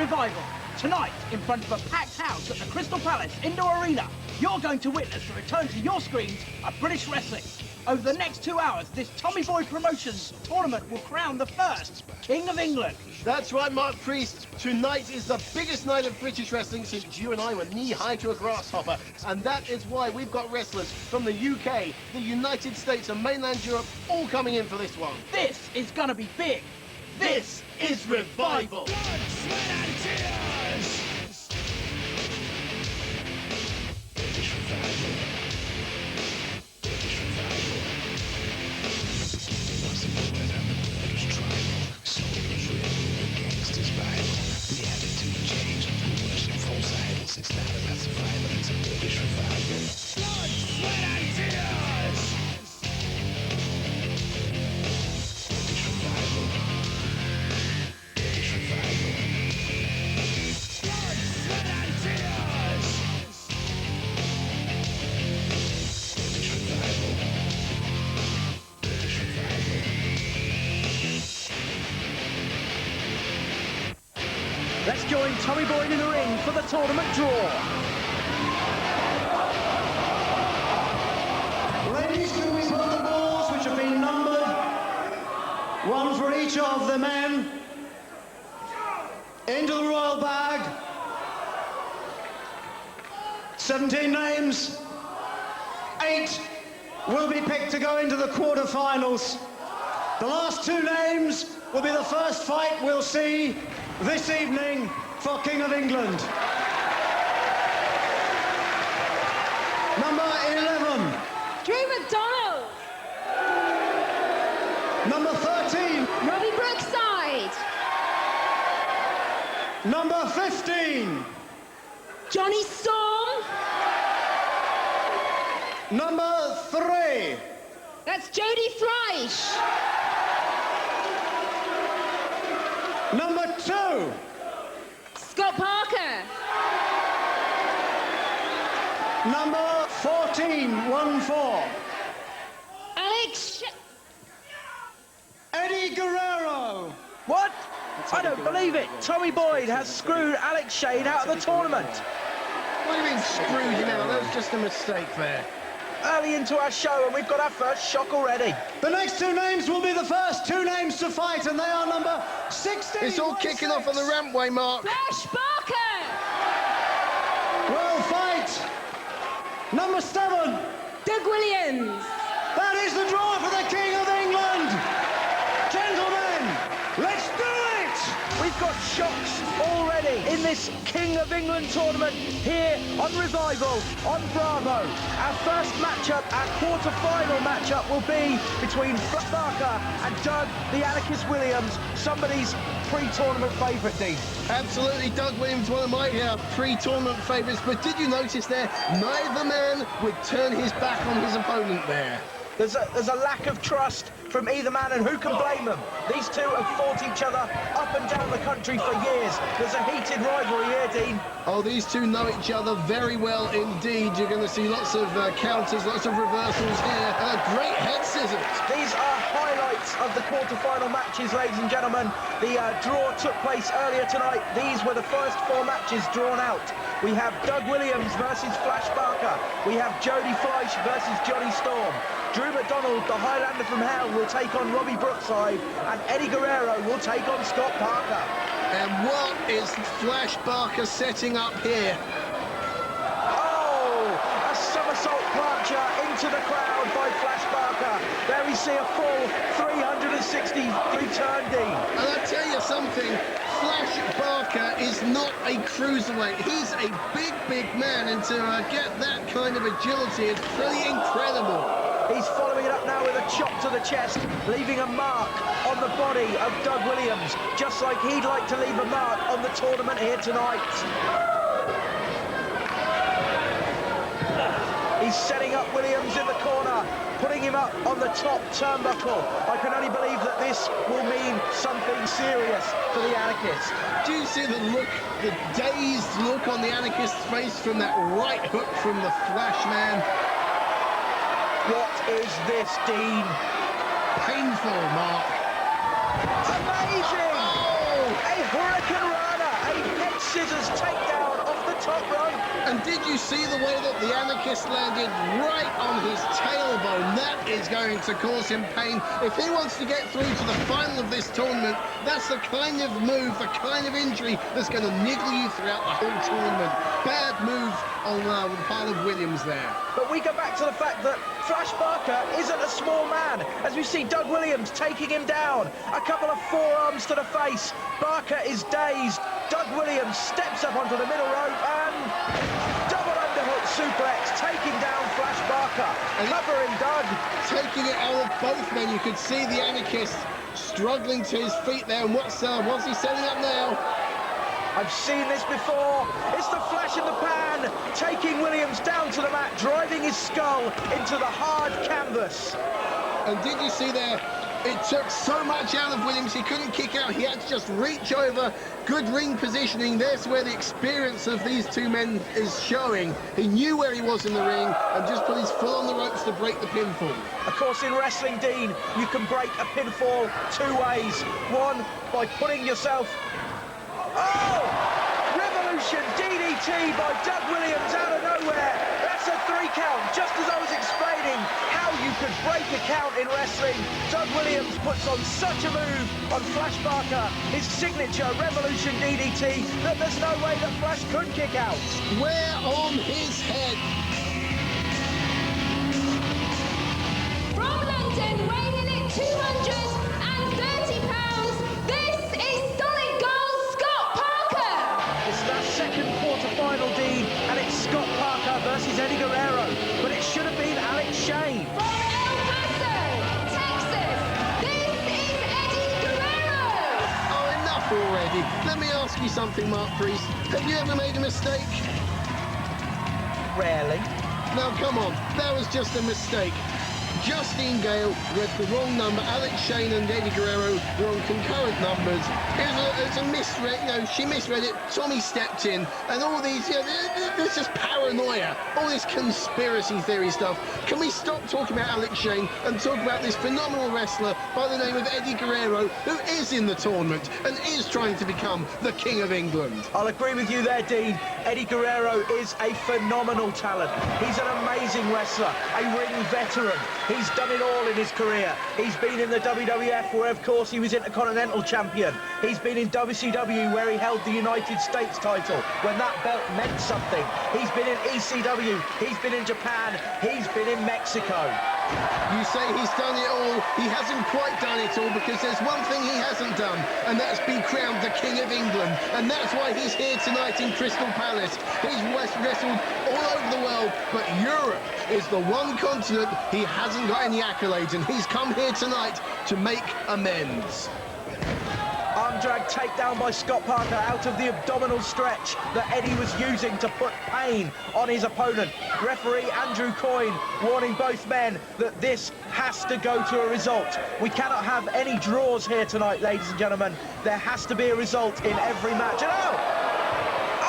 Revival. Tonight, in front of a packed house at the Crystal Palace Indoor Arena, you're going to witness the return to your screens of British wrestling. Over the next 2 hours, this Tommy Boy Promotions tournament will crown the first King of England. That's right, Mark Priest. Tonight is the biggest night of British wrestling since you and I were knee-high to a grasshopper. And that is why we've got wrestlers from the UK, the United States and mainland Europe all coming in for this one. This is gonna be big. This is Revival. Blood, sweat and tears. British Revival. British Revival. Once the blood and the blood is tribal. Soldiers ridden the gangster's Bible. The attitude change. We worship false idols. It's not about survival. It's a British Revival. Blood, sweat and tears. British Revival. British Revival. Blood, sweat and tears. British Revival. British Revival. Let's join Tommy Boyd in the ring for the tournament draw. Ladies, can we put the balls, which have been numbered, one for each of the men, into the royal bag. 17 names. 8 will be picked to go into the quarterfinals. The last 2 names will be the first fight we'll see this evening for King of England. Number 11. McDonald. Number 13. Robbie Brookside. Number 15. Jonny Storm. Number 3. That's Jody Fleisch. Number 2. Scott Parker. Number 14, 1-4. Alex Eddie Guerrero. What? I don't believe it. Tommy Boyd has screwed Alex Shade out of the tournament. What do you mean screwed him out? That was just a mistake there. Early into our show and we've got our first shock already. The next 2 names will be the first 2 names to fight, and they are number 16. It's all kicking off on the rampway, Mark. Fleisch Parker. Will fight. Number 7. Doug Williams. That is the draw for the King of England. Gentlemen, let's do it. We've got shocks already in this King of England tournament here on Revival, on Bravo. Our first matchup, our quarter-final matchup, will be between Fleisch Parker and Doug the Anarchist Williams, somebody's pre-tournament favourite, Dean. Absolutely, Doug Williams, one of my pre-tournament favourites. But did you notice there, neither man would turn his back on his opponent there. There's a lack of trust from either man, and who can blame them? These two have fought each other up and down the country for years. There's a heated rivalry here, Dean. Oh, these two know each other very well indeed. You're going to see lots of counters, lots of reversals here, and a great head scissors. These are highlights of the quarter-final matches, ladies and gentlemen. The draw took place earlier tonight. These were the first 4 matches drawn out. We have Doug Williams versus Fleisch Parker. We have Jody Fleisch versus Jonny Storm. Drew McDonald, the Highlander from Hell, will take on Robbie Brookside, and Eddie Guerrero will take on Scott Parker. And what is Fleisch Parker setting up here? Oh, a somersault plancher into the crowd by Fleisch Parker. There we see a full 360 return, Dean. And I tell you something, Fleisch Parker is not a cruiserweight. He's a big, big man, and to get that kind of agility is pretty incredible. He's following it up now with a chop to the chest, leaving a mark on the body of Doug Williams, just like he'd like to leave a mark on the tournament here tonight. He's setting up Williams in the corner, putting him up on the top turnbuckle. I can only believe that this will mean something serious for the Anarchist. Do you see the look, the dazed look on the Anarchist's face from that right hook from the Fleisch man? What is this, Dean? Painful, Mark. Amazing! Oh! A Hurricane Rana, a scissors takedown off the top rope. And did you see the way that the anarchist landed right on his tailbone? That is going to cause him pain. If he wants to get through to the final of this tournament, that's the kind of move, the kind of injury that's going to niggle you throughout the whole tournament. Bad move on the part of Williams there. But we go back to the fact that Fleisch Barker isn't a small man, as we see Doug Williams taking him down. A couple of forearms to the face. Barker is dazed. Doug Williams steps up onto the middle rope and double underhook suplex, taking down Fleisch Barker. Covering Doug. Taking it out of both men. You could see the anarchist struggling to his feet there. And what's he setting up now? I've seen this before. It's the flash in the pan, taking Williams down to the mat, driving his skull into the hard canvas. And did you see there? It took so much out of Williams, he couldn't kick out. He had to just reach over. Good ring positioning. There's where the experience of these two men is showing. He knew where he was in the ring and just put his foot on the ropes to break the pinfall. Of course, in wrestling, Dean, you can break a pinfall two ways. One, by putting yourself... Oh! Revolution DDT by Doug Williams out of nowhere. That's a 3 count, just as I was explaining how you could break a count in wrestling. Doug Williams puts on such a move on Fleisch Barker, his signature Revolution DDT, that there's no way that Fleisch could kick out. Where on his head? From London, weighing in at 230 pounds, this is Solid Gold Scott Parker. It's that second quarter-final, Dean, and it's Scott Parker versus Eddie Guerrero, but it should have been Alex Shane. From El Paso, Texas, this is Eddie Guerrero. Oh, enough already. Let me ask you something, Mark Priest. Have you ever made a mistake? Rarely. Now, come on. That was just a mistake. Justine Gale read the wrong number. Alex Shane and Eddie Guerrero were on concurrent numbers. It was a misread. You know, she misread it. Tommy stepped in, and all these. You know, there's just paranoia. All this conspiracy theory stuff. Can we stop talking about Alex Shane and talk about this phenomenal wrestler by the name of Eddie Guerrero, who is in the tournament and is trying to become the King of England? I'll agree with you there, Dean. Eddie Guerrero is a phenomenal talent. He's an amazing wrestler, a ring veteran. He's done it all in his career. He's been in the WWF, where, of course, he was Intercontinental Champion. He's been in WCW, where he held the United States title, when that belt meant something. He's been in ECW. He's been in Japan. He's been in Mexico. You say he's done it all. He hasn't quite done it all, because there's one thing he hasn't done, and that's be crowned the King of England. And that's why he's here tonight in Crystal Palace. He's wrestled all over the world, but Europe is the one continent he hasn't got any accolades, and he's come here tonight to make amends. Arm drag takedown by Scott Parker out of the abdominal stretch that Eddie was using to put pain on his opponent. Referee Andrew Coyne warning both men that this has to go to a result. We cannot have any draws here tonight, ladies and gentlemen. There has to be a result in every match. And oh!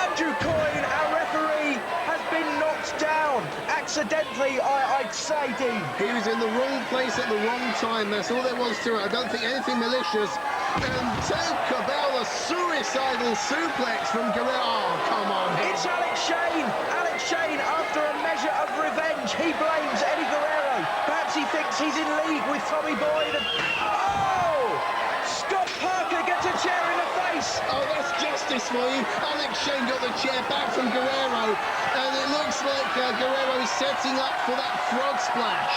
Andrew Coyne, our referee, has been knocked down. Accidentally, I'd say, Dean. He was in the wrong place at the wrong time. That's all there was to it. I don't think anything malicious. And talk about a suicidal suplex from Guerrero. Oh, come on. It's Alex Shane. Alex Shane, after a measure of revenge, he blames Eddie Guerrero. Perhaps he thinks he's in league with Tommy Boyd. Oh! Scott Parker gets a chair in the face. Oh, that's justice for you. Alex Shane got the chair back from Guerrero. And it looks like Guerrero's setting up for that frog splash.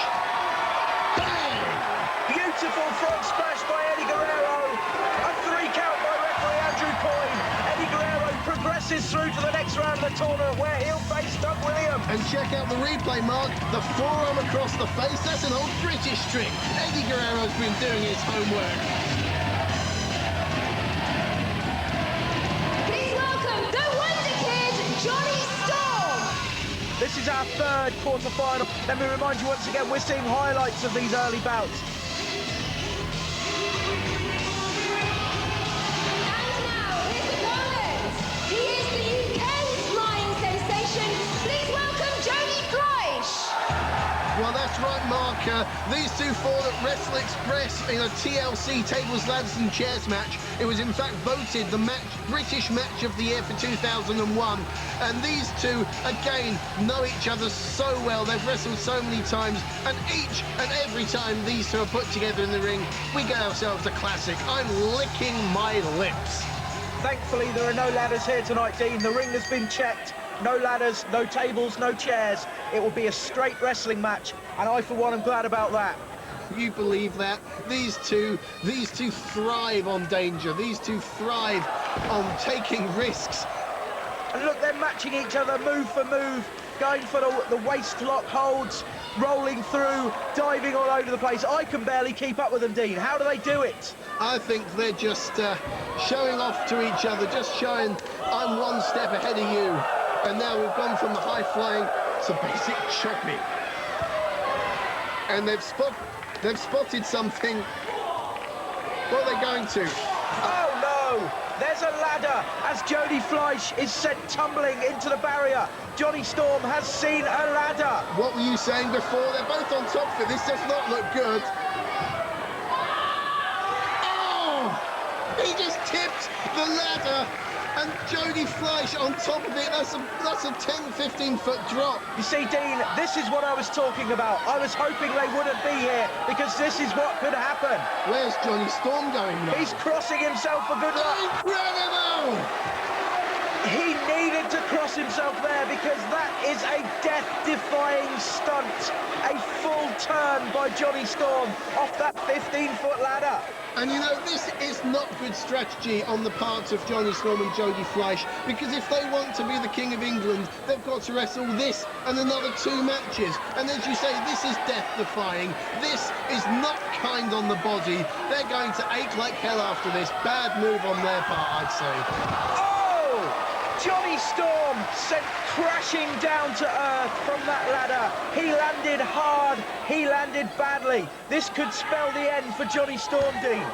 Bang! Beautiful frog splash by Eddie Guerrero. A 3 count by referee Andrew Coyne. Eddie Guerrero progresses through to the next round of the tournament, where he'll face Doug Williams. And check out the replay, Mark. The forearm across the face. That's an old British trick. Eddie Guerrero's been doing his homework. Please welcome the Wonder Kid, Jonny. This is our third quarter-final. Let me remind you once again, we're seeing highlights of these early bouts. And now, his opponent. He is the UK's flying sensation. Please welcome Jody Fleisch. Well, that's right, Mark. these two fought at Wrestle Express in a TLC Tables, Ladders and Chairs match. It was in fact voted the British match of the year for 2001. And these two, again, know each other so well. They've wrestled so many times, and each and every time these two are put together in the ring, we get ourselves a classic. I'm licking my lips. Thankfully, there are no ladders here tonight, Dean. The ring has been checked. No ladders, no tables, no chairs. It will be a straight wrestling match, and I, for one, am glad about that. You believe that? These two thrive on danger. These two thrive on taking risks. And look, they're matching each other move for move, going for the waist lock holds, rolling through, diving all over the place. I can barely keep up with them, Dean. How do they do it? I think they're just showing off to each other, just showing I'm one step ahead of you. And now we've gone from the high-flying to basic chopping. And they've spotted something. What are they going to? Oh, no! There's a ladder as Jody Fleisch is sent tumbling into the barrier. Johnny Storm has seen a ladder. What were you saying before? They're both on top of it. This does not look good. Oh! He just tipped the ladder. And Jody Fleisch on top of it. That's a 10-15 foot drop. You see, Dean, this is what I was talking about. I was hoping they wouldn't be here because this is what could happen. Where's Johnny Storm going now? He's crossing himself for good luck. Incredible! He needed to cross himself there because that is a death-defying stunt. A full turn by Johnny Storm off that 15-foot ladder. And you know, this is not good strategy on the part of Johnny Storm and Jody Fleisch, because if they want to be the King of England, they've got to wrestle this and another 2 matches. And as you say, this is death-defying. This is not kind on the body. They're going to ache like hell after this. Bad move on their part, I'd say. Oh! Johnny Storm sent crashing down to earth from that ladder. He landed hard, he landed badly. This could spell the end for Johnny Storm, Dean.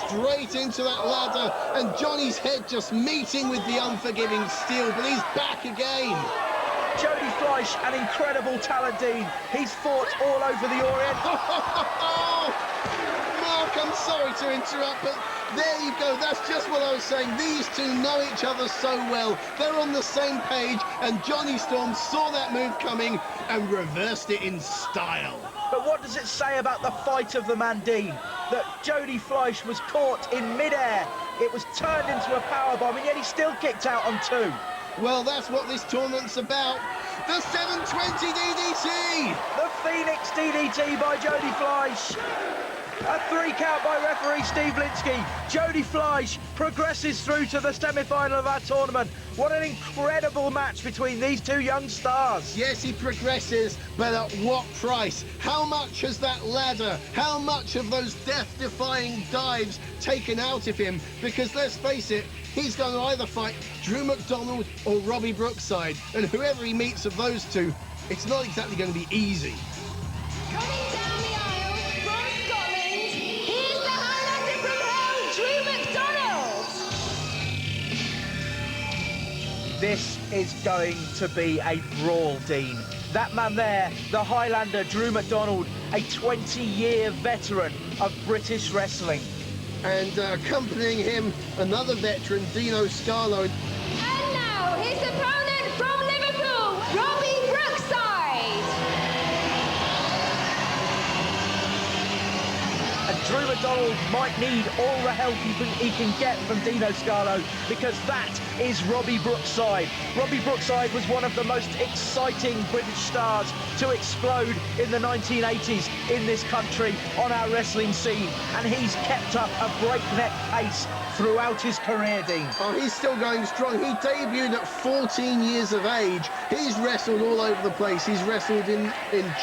Straight into that ladder, and Johnny's head just meeting with the unforgiving steel, but he's back again. Jody Fleisch, an incredible talent, Dean. He's fought all over the Orient. Mark, I'm sorry to interrupt, but there you go. That's just what I was saying. These two know each other so well. They're on the same page, and Johnny Storm saw that move coming and reversed it in style. But what does it say about the fight of the man, Dean? That Jody Fleisch was caught in midair. It was turned into a powerbomb, and yet he still kicked out on 2. Well, that's what this tournament's about. The 720 DDT! The Phoenix DDT by Jody Fleisch. A 3 count by referee Steve Linsky. Jody Fleisch progresses through to the semi-final of our tournament. What an incredible match between these two young stars. Yes, he progresses, but at what price? How much has that ladder, how much have those death-defying dives taken out of him? Because let's face it, he's going to either fight Drew McDonald or Robbie Brookside. And whoever he meets of those two, it's not exactly going to be easy. Coming down the aisle from Scotland, here's the Highlander from hell, Drew McDonald. This is going to be a brawl, Dean. That man there, the Highlander, Drew McDonald, a 20-year veteran of British wrestling. And accompanying him, another veteran, Dino Scarlo. And now, his opponent from Liverpool, Robbie Brookside. And Drew McDonald might need all the help he can get from Dino Scarlo, because that is Robbie Brookside. Robbie Brookside was one of the most exciting British stars to explode in the 1980s in this country on our wrestling scene, and he's kept up a breakneck pace throughout his career, Dean. Oh, he's still going strong. He debuted at 14 years of age. He's wrestled all over the place. He's wrestled in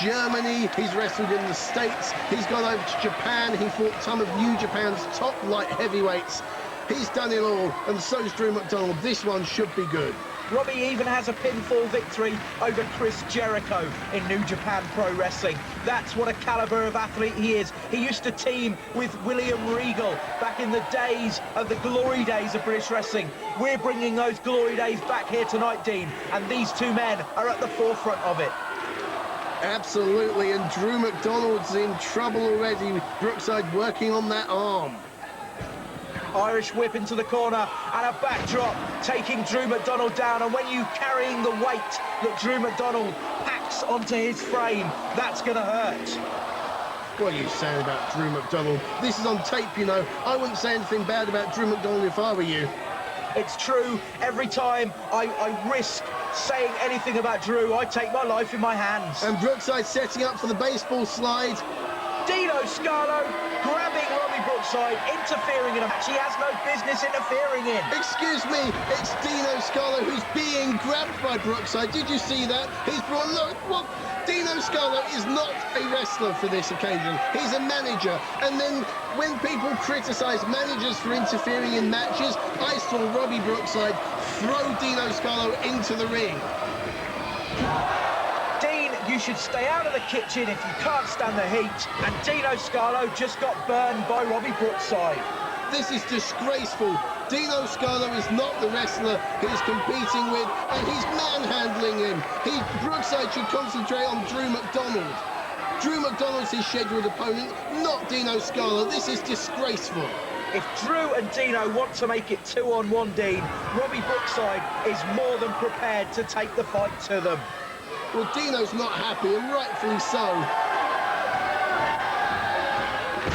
Germany. He's wrestled in the States. He's gone over to Japan. He fought some of New Japan's top light heavyweights. He's done it all, and so's Drew McDonald. This one should be good. Robbie even has a pinfall victory over Chris Jericho in New Japan Pro Wrestling. That's what a caliber of athlete he is. He used to team with William Regal back in the days of the glory days of British wrestling. We're bringing those glory days back here tonight, Dean, and these two men are at the forefront of it. Absolutely, and Drew McDonald's in trouble already. Brookside working on that arm. Irish whip into the corner and a backdrop taking Drew McDonald down, and when you carrying the weight that Drew McDonald packs onto his frame, that's going to hurt. What are you saying about Drew McDonald? This is on tape, you know. I wouldn't say anything bad about Drew McDonald if I were you. It's true. Every time I risk saying anything about Drew, I take my life in my hands. And Brookside setting up for the baseball slide. Dino Scarlo grabbing Robbie Brookside, interfering in a match he has no business interfering in. Excuse me, it's Dino Scarlo who's being grabbed by Brookside. Did you see that? He's brought... Look, what? Dino Scarlo is not a wrestler for this occasion. He's a manager. And then when people criticise managers for interfering in matches, I saw Robbie Brookside throw Dino Scarlo into the ring. Dean, you should stay out of the kitchen if you can't stand the heat. And Dino Scarlo just got burned by Robbie Brookside. This is disgraceful. Dino Scarlo is not the wrestler he's competing with, and he's manhandling him. Brookside should concentrate on Drew McDonald. Drew McDonald's his scheduled opponent, not Dino Scarlo. This is disgraceful. If Drew and Dino want to make it 2-on-1, Dean, Robbie Brookside is more than prepared to take the fight to them. Well, Dino's not happy, and rightfully so.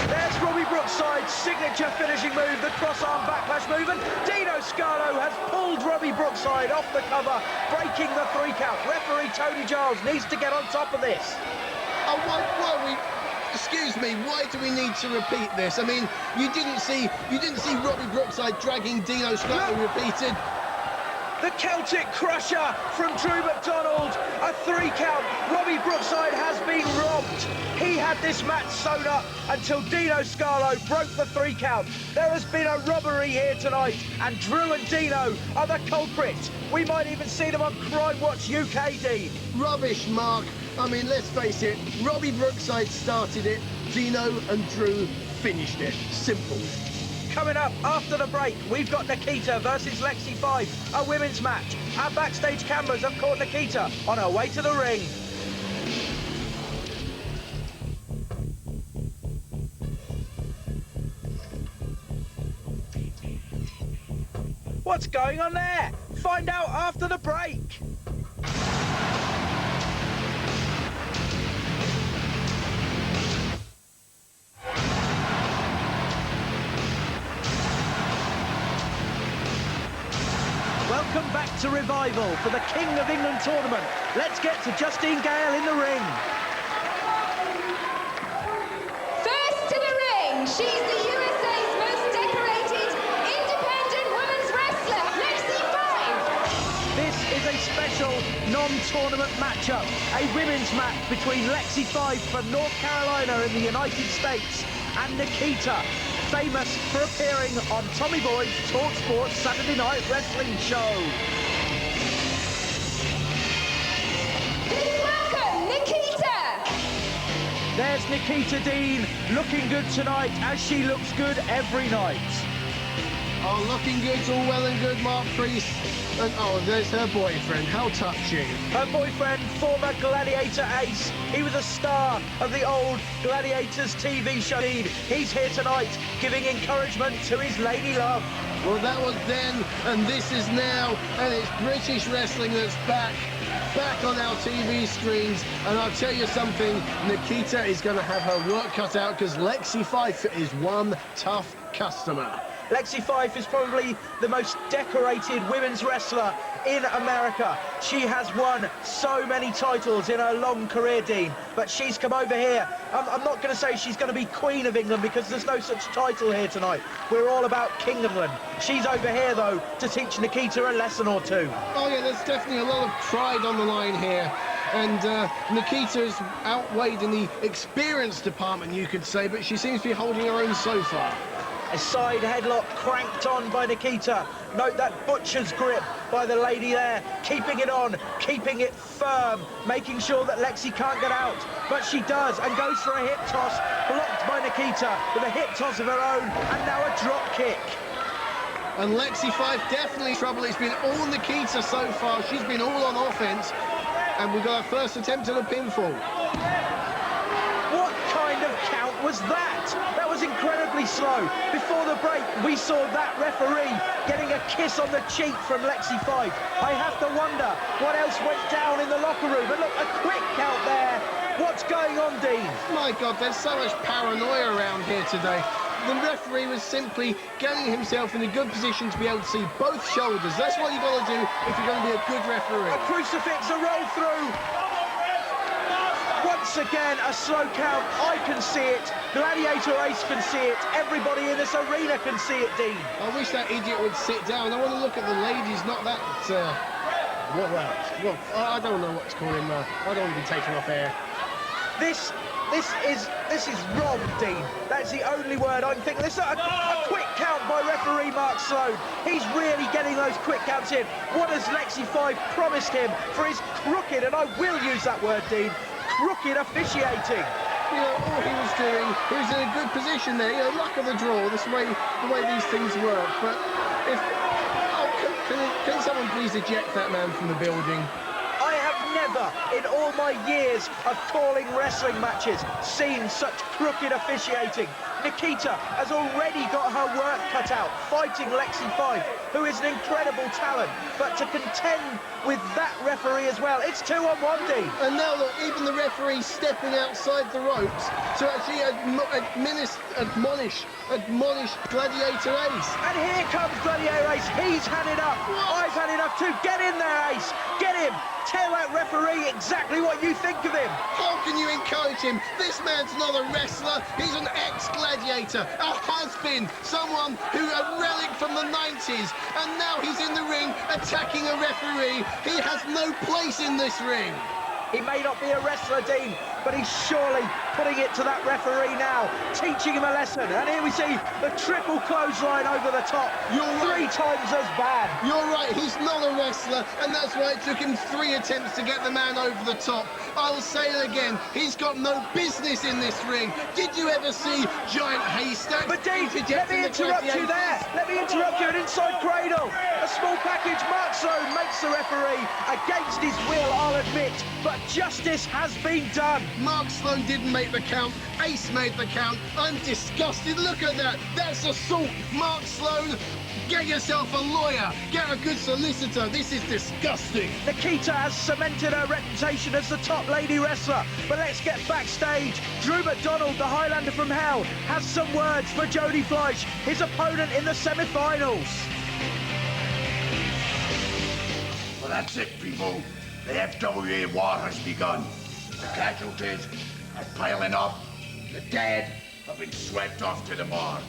There's Robbie Brookside's signature finishing move, the cross-arm backlash move, and Dino Scarlo has pulled Robbie Brookside off the cover, breaking the 3 count. Referee Tony Giles needs to get on top of this. Oh, why excuse me, why do we need to repeat this? I mean, you didn't see Robbie Brookside dragging Dino Scarlo repeated. The Celtic Crusher from Drew McDonald, a 3 count. Robbie Brookside has been robbed. He had this match sewn up until Dino Scarlo broke the 3 count. There has been a robbery here tonight, and Drew and Dino are the culprits. We might even see them on Crime Watch UK, Dean. Rubbish, Mark. I mean, let's face it, Robbie Brookside started it, Dino and Drew finished it. Simple. Coming up after the break, we've got Nikita versus Lexi Fyfe, a women's match. Our backstage cameras have caught Nikita on her way to the ring. What's going on there? Find out after the break. Welcome back to Revival for the King of England tournament. Let's get to Justine Gale in the ring. First to the ring, she's the USA's most decorated independent women's wrestler, Lexi Fyfe. This is a special non-tournament matchup, a women's match between Lexi Fyfe from North Carolina in the United States and Nikita, famous for appearing on Tommy Boy's Talk Sports Saturday Night Wrestling Show. Please welcome Nikita. There's Nikita, Dean, looking good tonight, as she looks good every night. Oh, looking good's all well and good, Mark Priest. And oh, there's her boyfriend. How touching. Her boyfriend, former Gladiator Ace. He was a star of the old Gladiators TV show. He's here tonight, giving encouragement to his lady love. Well, that was then, and this is now, and it's British wrestling that's back on our TV screens. And I'll tell you something, Nikita is going to have her work cut out because Lexi Fyfe is one tough customer. Lexi Fyfe is probably the most decorated women's wrestler in America. She has won so many titles in her long career, Dean, but she's come over here. I'm not going to say she's going to be Queen of England because there's no such title here tonight. We're all about King of England. She's over here, though, to teach Nikita a lesson or two. Oh, yeah, there's definitely a lot of pride on the line here. And Nikita's outweighed in the experience department, you could say, but she seems to be holding her own so far. A side headlock cranked on by Nikita. Note that butcher's grip by the lady there, keeping it on, keeping it firm, making sure that Lexi can't get out. But she does, and goes for a hip toss, blocked by Nikita with a hip toss of her own, and now a drop kick. And Lexi Fyfe definitely in trouble. It's been all Nikita so far. She's been all on offense. And we've got our first attempt at a pinfall. What kind of count was that? That was incredibly slow. Before the break, we saw that referee getting a kiss on the cheek from Lexi Fyfe. I have to wonder what else went down in the locker room. And look, a quick count there. What's going on, Dean? My God, there's so much paranoia around here today. The referee was simply getting himself in a good position to be able to see both shoulders. That's what you've got to do if you're going to be a good referee. A crucifix, a roll through. Once again, a slow count. I can see it. Gladiator Ace can see it. Everybody in this arena can see it, Dean. I wish that idiot would sit down. I want to look at the ladies, not that... Well, I don't know what to call him. I don't want to be taken off air. This is wrong, Dean. That's the only word I can think of. This is a quick count by referee Mark Sloan. He's really getting those quick counts in. What has Lexi Fyfe promised him for his crooked, and I will use that word, Dean, crooked officiating? You know, all he was doing, he was in a good position there. You know, luck of the draw. This way, the way these things work. But if can someone please eject that man from the building? I have never, in all my years of calling wrestling matches, seen such crooked officiating. Nikita has already got her work cut out, fighting Lexi Fyfe, who is an incredible talent. But to contend with that referee as well, it's 2-on-1, Dean. And now look, even the referee stepping outside the ropes to actually admonish Gladiator Ace. And here comes Gladiator Ace. He's had it up. I've had enough too. Get in there, Ace. Get him. Tell that referee exactly what you think of him. How can you encourage him? This man's not a wrestler. He's an ex-gladiator, a has-been, someone who a relic from the 90s, and now he's in the ring attacking a referee. He has no place in this ring. He may not be a wrestler, Dean, but he's surely putting it to that referee now, teaching him a lesson. And here we see the triple clothesline over the top. You're right. 3 times as bad. You're right, he's not a wrestler, and that's why it took him 3 attempts to get the man over the top. I'll say it again, he's got no business in this ring. Did you ever see giant haystacks? But Dean, let me interrupt you there. Let me interrupt you, an inside cradle. A small package. Mark Sloan makes the referee against his will, I'll admit, but justice has been done. Mark Sloan didn't make the count, Ace made the count. I'm disgusted, look at that, that's assault. Mark Sloan, get yourself a lawyer, get a good solicitor, this is disgusting. Nikita has cemented her reputation as the top lady wrestler, but let's get backstage. Drew McDonald, the Highlander from Hell, has some words for Jody Fleisch, his opponent in the semi-finals. Well, that's it, people. The FWA war has begun. The casualties are piling up. The dead have been swept off to the morgue.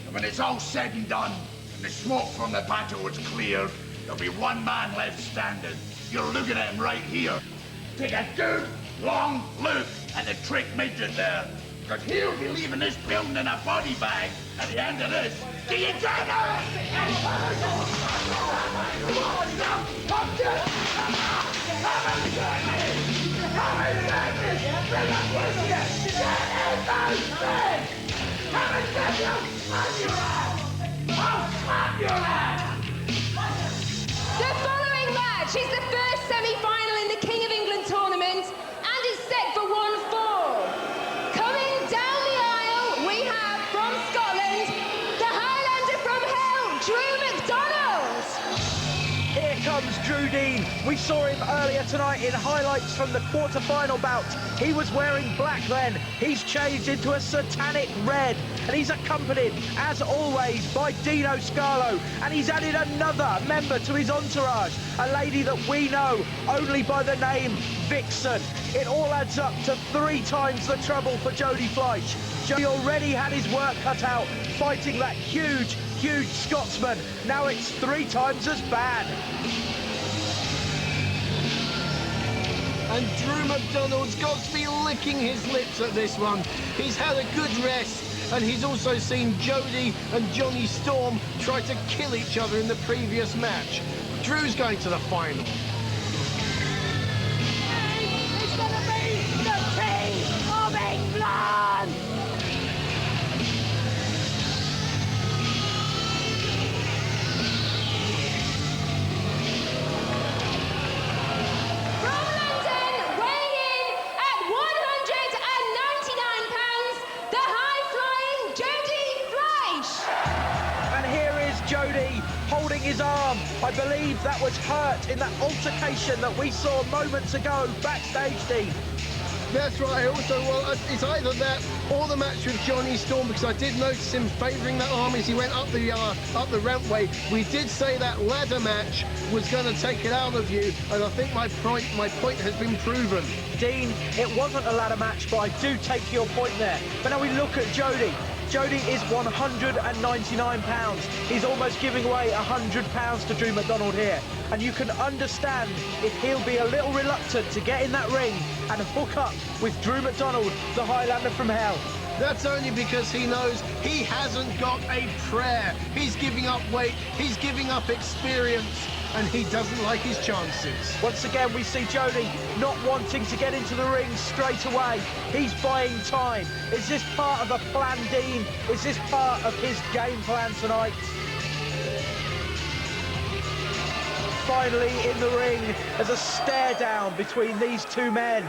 And when it's all said and done, and the smoke from the battle is cleared, there'll be one man left standing. You're looking at him right here. Take a good, long look at the trick midget there. Because he'll be leaving this building in a body bag at the end of this. Do you get The following match is the first semi-final in the King of England tournament and is set for one fall. Coming down the aisle, we have from Scotland, the Highlander from Hell, Drew McDonald. Here comes Drew Dean. We saw him earlier tonight in highlights from the quarter-final bout. He was wearing black then. He's changed into a satanic red. And he's accompanied, as always, by Dino Scarlo. And he's added another member to his entourage, a lady that we know only by the name Vixen. It all adds up to 3 times the trouble for Jody Fleisch. Jody already had his work cut out, fighting that huge Scotsman. Now it's 3 times as bad. And Drew McDonald's got to be licking his lips at this one. He's had a good rest, and he's also seen Jody and Jonny Storm try to kill each other in the previous match. Drew's going to the final. It's gonna be the King of England! From London, weighing in at 100 I believe that was hurt in that altercation that we saw moments ago backstage, Dean. That's right. Also, well, it's either that or the match with Jonny Storm, because I did notice him favouring that arm as he went up the rampway. We did say that ladder match was going to take it out of you, and I think my point has been proven. Dean, it wasn't a ladder match, but I do take your point there. But now we look at Jody. Jody is 199 pounds. He's almost giving away 100 pounds to Drew McDonald here. And you can understand if he'll be a little reluctant to get in that ring and hook up with Drew McDonald, the Highlander from hell. That's only because he knows he hasn't got a prayer. He's giving up weight, he's giving up experience, and he doesn't like his chances. Once again, we see Jody not wanting to get into the ring straight away. He's buying time. Is this part of a plan, Dean? Is this part of his game plan tonight? Finally in the ring, there's a stare down between these two men.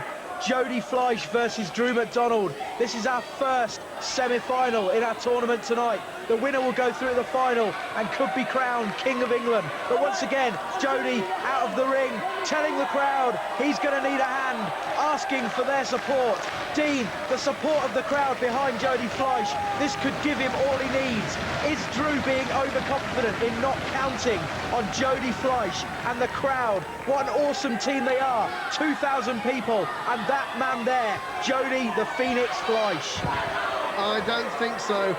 Jody Fleisch versus Drew McDonald. This is our first semi-final in our tournament tonight. The winner will go through the final and could be crowned King of England. But once again, Jody out of the ring, telling the crowd he's going to need a hand, asking for their support. Dean, the support of the crowd behind Jody Fleisch, this could give him all he needs. Is Drew being overconfident in not counting on Jody Fleisch and the crowd? What an awesome team they are. 2,000 people, and that man there, Jody the Phoenix Fleisch. I don't think so.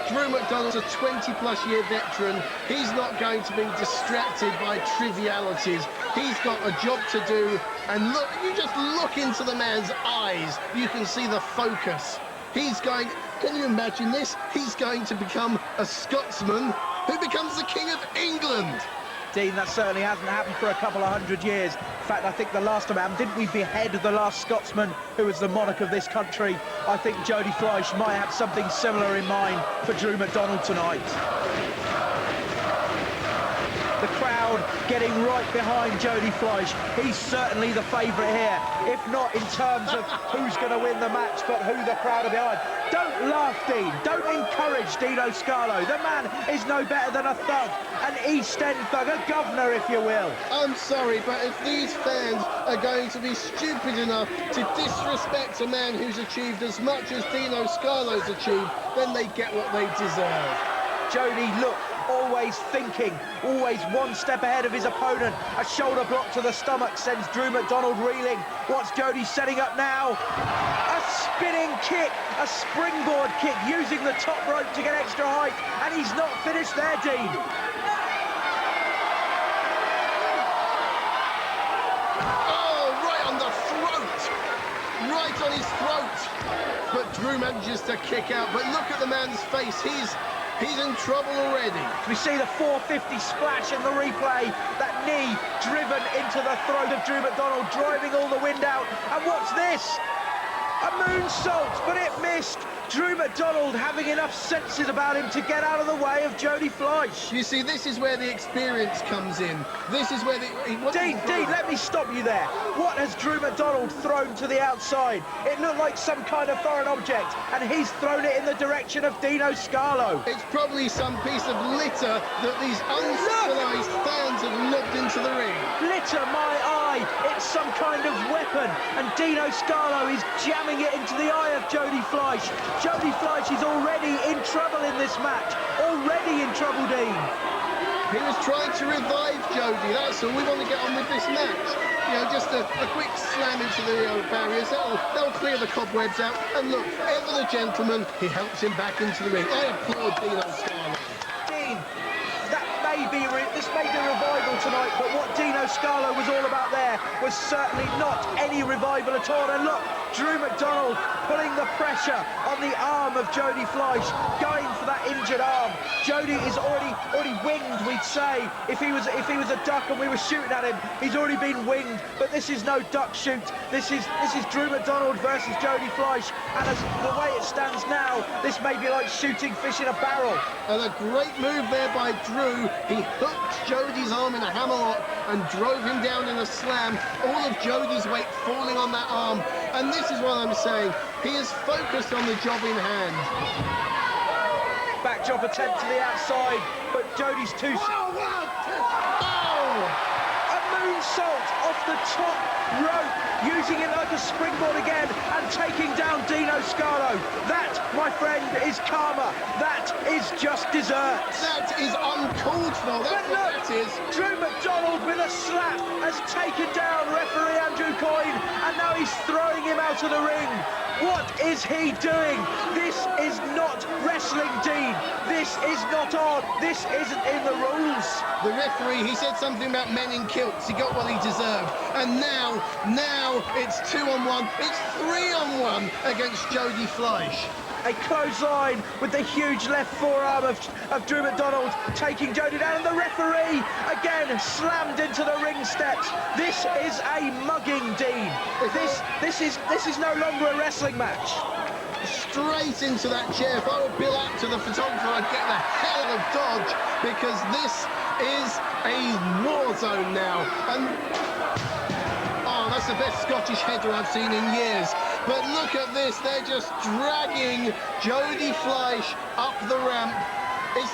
Drew McDonald's a 20-plus year veteran. He's not going to be distracted by trivialities. He's got a job to do. And look, you just look into the man's eyes. You can see the focus. He's going, can you imagine this? He's going to become a Scotsman who becomes the King of England. Dean, that certainly hasn't happened for a couple of 100 years. In fact, I think the last time, didn't we behead the last Scotsman who was the monarch of this country? I think Jody Fleisch might have something similar in mind for Drew McDonald tonight. The crowd getting right behind Jody Fleisch. He's certainly the favourite here, if not in terms of who's going to win the match, but who the crowd are behind. Don't laugh, Dean. Don't encourage Dino Scarlo. The man is no better than a thug, an East End thug, a governor, if you will. I'm sorry, but if these fans are going to be stupid enough to disrespect a man who's achieved as much as Dino Scarlo's achieved, then they get what they deserve. Jody, look, always thinking, always one step ahead of his opponent. A shoulder block to the stomach sends Drew McDonald reeling. What's Jody setting up now? A spinning kick, a springboard kick, using the top rope to get extra height, and he's not finished there, Dean. Oh, right on the throat! Right on his throat! But Drew manages to kick out, but look at the man's face. He's in trouble already. We see the 450 splash in the replay. That knee driven into the throat of Drew McDonald, driving all the wind out. And what's this? A moonsault, but it missed. Drew McDonald having enough senses about him to get out of the way of Jody Fleisch. You see, this is where the experience comes in. This is where the... Dean, let me stop you there. What has Drew McDonald thrown to the outside? It looked like some kind of foreign object, and he's thrown it in the direction of Dino Scarlo. It's probably some piece of litter that these uncivilized fans have lobbed into the ring. Litter, my eye. It's some kind of weapon, and Dino Scarlo is jamming it into the eye of Jody Fleisch. Jody Fleisch is already in trouble in this match. Already in trouble, Dean. He was trying to revive Jody, that's all. We want to get on with this match. You know, just a quick slam into the barriers. That'll clear the cobwebs out. And look, ever the gentleman, he helps him back into the ring. I applaud Dino Scarlo. Dean, this may be revival tonight, but what Dino Scarlo was all about there was certainly not any revival at all. And look, Drew McDonald pulling the pressure on the arm of Jody Fleisch, going for that injured arm. Jody is already winged, we'd say. If he was a duck and we were shooting at him, he's already been winged. But this is no duck shoot. This is Drew McDonald versus Jody Fleisch. And as the way it stands now, this may be like shooting fish in a barrel. And a great move there by Drew. He hooked Jody's arm in a hammerlock and drove him down in a slam. All of Jody's weight falling on that arm. And this is what I'm saying. He is focused on the job in hand. Back drop attempt to the outside, but Jody's too... moonsault off the top rope, using it like a springboard again and taking down Dino Scalo. That, my friend, is karma. That is just dessert. That is uncalled for. That's But look, what that is. Drew McDonald with a slap has taken down referee Andrew Coyne, and now he's throwing him out of the ring. What is he doing? This is not wrestling, Dean. This is not on. This isn't in the rules. The referee, he said something about men in kilts. He got what he deserved. And now it's 2-on-1. It's 3-on-1 against Jody Fleisch. A clothesline with the huge left forearm of Drew McDonald taking Jody down, and the referee again slammed into the ring steps. This is a mugging, Dean. This is no longer a wrestling match. Straight into that chair. If I were Bill Apter, the photographer, I'd get the hell out of Dodge, because this is a war zone now. And oh, that's the best Scottish header I've seen in years. But look at this, they're just dragging Jody Fleisch up the ramp. It's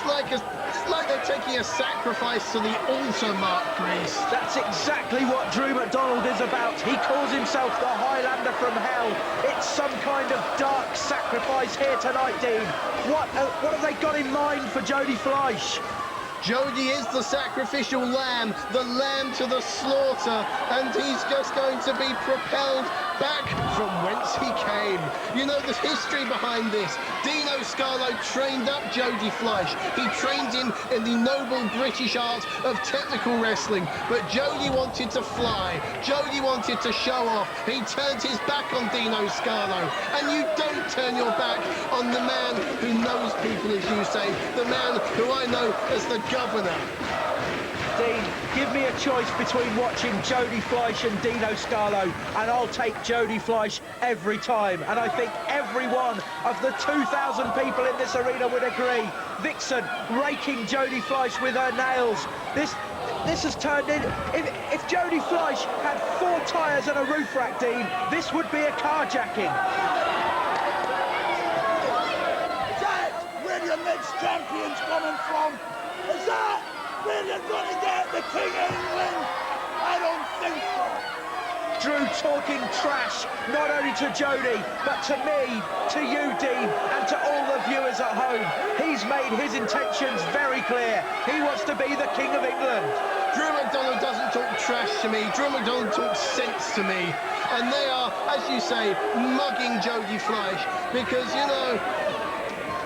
like they're taking a sacrifice to the altar, Mark Priest. That's exactly what Drew McDonald is about. He calls himself the Highlander from hell. It's some kind of dark sacrifice here tonight, Dean. What have they got in mind for Jody Fleisch? Jody is the sacrificial lamb, the lamb to the slaughter, and he's just going to be propelled back from whence he came. You know, there's history behind this. Dino Scalo trained up Jody Fleisch. He trained him in the noble British art of technical wrestling, but Jody wanted to fly. Jody wanted to show off. He turned his back on Dino Scalo, and you don't turn your back on the man who knows people, as you say, the man who I know as the governor. Dean, give me a choice between watching Jody Fleisch and Dino Scalo, and I'll take Jody Fleisch every time. And I think every one of the 2,000 people in this arena would agree. Vixen raking Jody Fleisch with her nails. This has turned in... If Jody Fleisch had 4 tyres and a roof rack, Dean, this would be a carjacking. Is that where your next champion's coming from? Is that where you're going to get the King of England? I don't think so. Drew talking trash, not only to Jody, but to me, to you, Dean, and to all the viewers at home. He's made his intentions very clear. He wants to be the King of England. Drew McDonald doesn't talk trash to me. Drew McDonald talks sense to me. And they are, as you say, mugging Jody Fleisch, because, you know,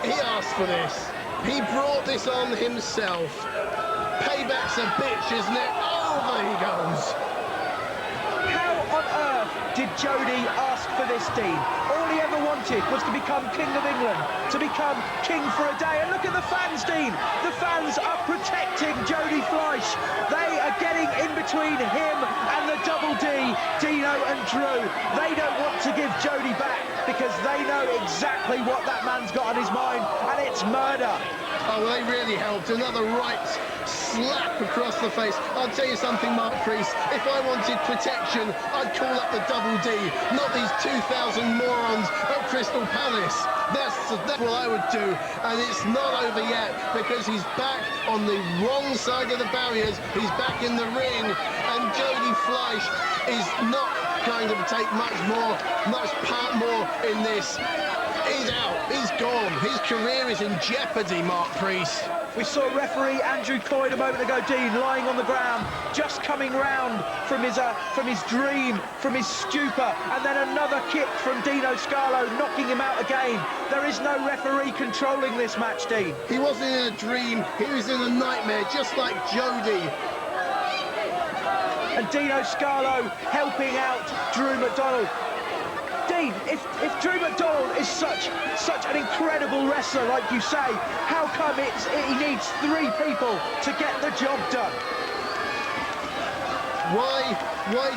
he asked for this. He brought this on himself. Payback's a bitch, isn't it? Over he goes. How on earth did Jody ask for this, Dean? All he ever wanted was to become King of England, to become king for a day. And look at the fans, Dean. The fans are protecting Jody Fleisch. They are getting in between him and the Double D, Dino and Drew. They don't want to give Jody back because they know exactly what that man's got on his mind, and it's murder. Oh, well, they really helped. Another right slap across the face. I'll tell you something, Mark Priest. If I wanted protection, I'd call up the Double D, not these 2,000 morons at Crystal Palace. That's what I would do. And it's not over yet, because he's back on the wrong side of the barriers. He's back in the ring, and Jody Fleisch is not going to take much part more in this. He's out. He's gone. His career is in jeopardy, Mark Priest. We saw referee Andrew Coyne a moment ago, Dean, lying on the ground, just coming round from his dream, from his stupor, and then another kick from Dino Scalo, knocking him out again. There is no referee controlling this match, Dean. He wasn't in a dream. He was in a nightmare, just like Jody. And Dino Scalo helping out Drew McDonald. Dean, if Drew McDonald is such an incredible wrestler, like you say, how come he needs 3 people to get the job done? Why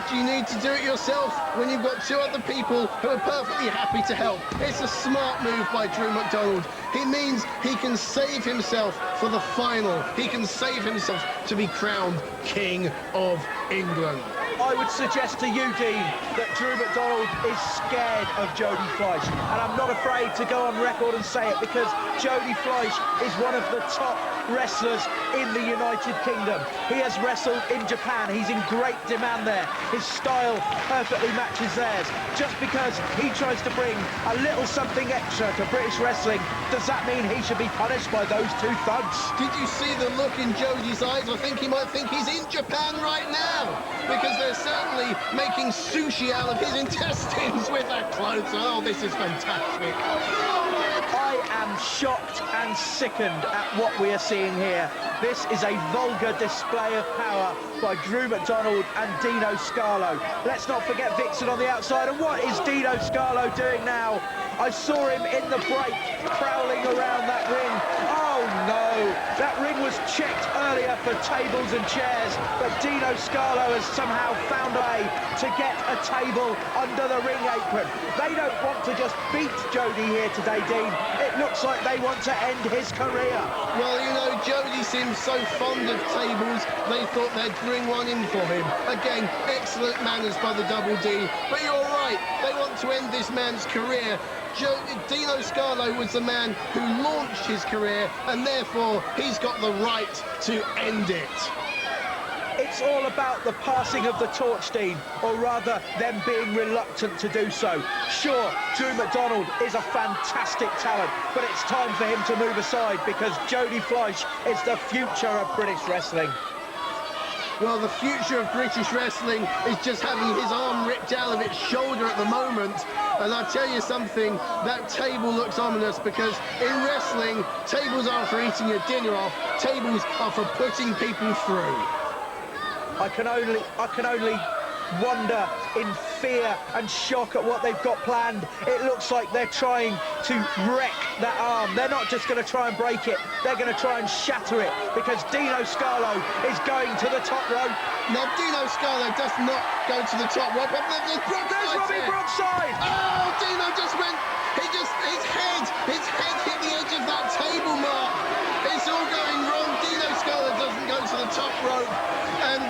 do you need to do it yourself when you've got 2 other people who are perfectly happy to help? It's a smart move by Drew McDonald. It means he can save himself for the final. He can save himself to be crowned King of England. I would suggest to you, Dean, that Drew McDonald is scared of Jody Fleisch. And I'm not afraid to go on record and say it, because Jody Fleisch is one of the top wrestlers in the United Kingdom. He has wrestled in Japan. He's in great demand there. His style perfectly matches theirs. Just because he tries to bring a little something extra to British wrestling, does that mean he should be punished by those two thugs? Did you see the look in Jody's eyes? I think he might think he's in Japan right now, because they're certainly making sushi out of his intestines with their clothes. Oh, this is fantastic. I am shocked and sickened at what we are seeing here. This is a vulgar display of power by Drew McDonald and Dino Scarlo. Let's not forget Vixen on the outside. And what is Dino Scarlo doing now? I saw him in the break prowling around that ring. Oh no, that ring was checked earlier for tables and chairs, but Dino Scarlo has somehow found a way to get a table under the ring apron. They don't want to just beat Jody here today, Dean. It looks like they want to end his career. Well, you know, Jody seems so fond of tables, they thought they'd bring one in for him. Again, excellent manners by the Double D. But you're right, they want to end this man's career. Dino Scarlo was the man who launched his career, and therefore he's got the right to end it. It's all about the passing of the torch, Dean, or rather them being reluctant to do so. Sure, Drew McDonald is a fantastic talent, but it's time for him to move aside, because Jody Fleisch is the future of British wrestling. Well, the future of British wrestling is just having his arm ripped out of its shoulder at the moment. And I'll tell you something, that table looks ominous, because in wrestling, tables aren't for eating your dinner off, tables are for putting people through. I can only wonder in fear and shock at what they've got planned. It looks like they're trying to wreck that arm. They're not just going to try and break it, they're going to try and shatter it, because Dino Scarlo is going to the top rope. Now, Dino Scarlo does not go to the top rope, but there's Robbie Brookside! Oh, Dino just went, his head hit the edge of that table, Mark. It's all going wrong. Dino Scarlo doesn't go to the top rope, and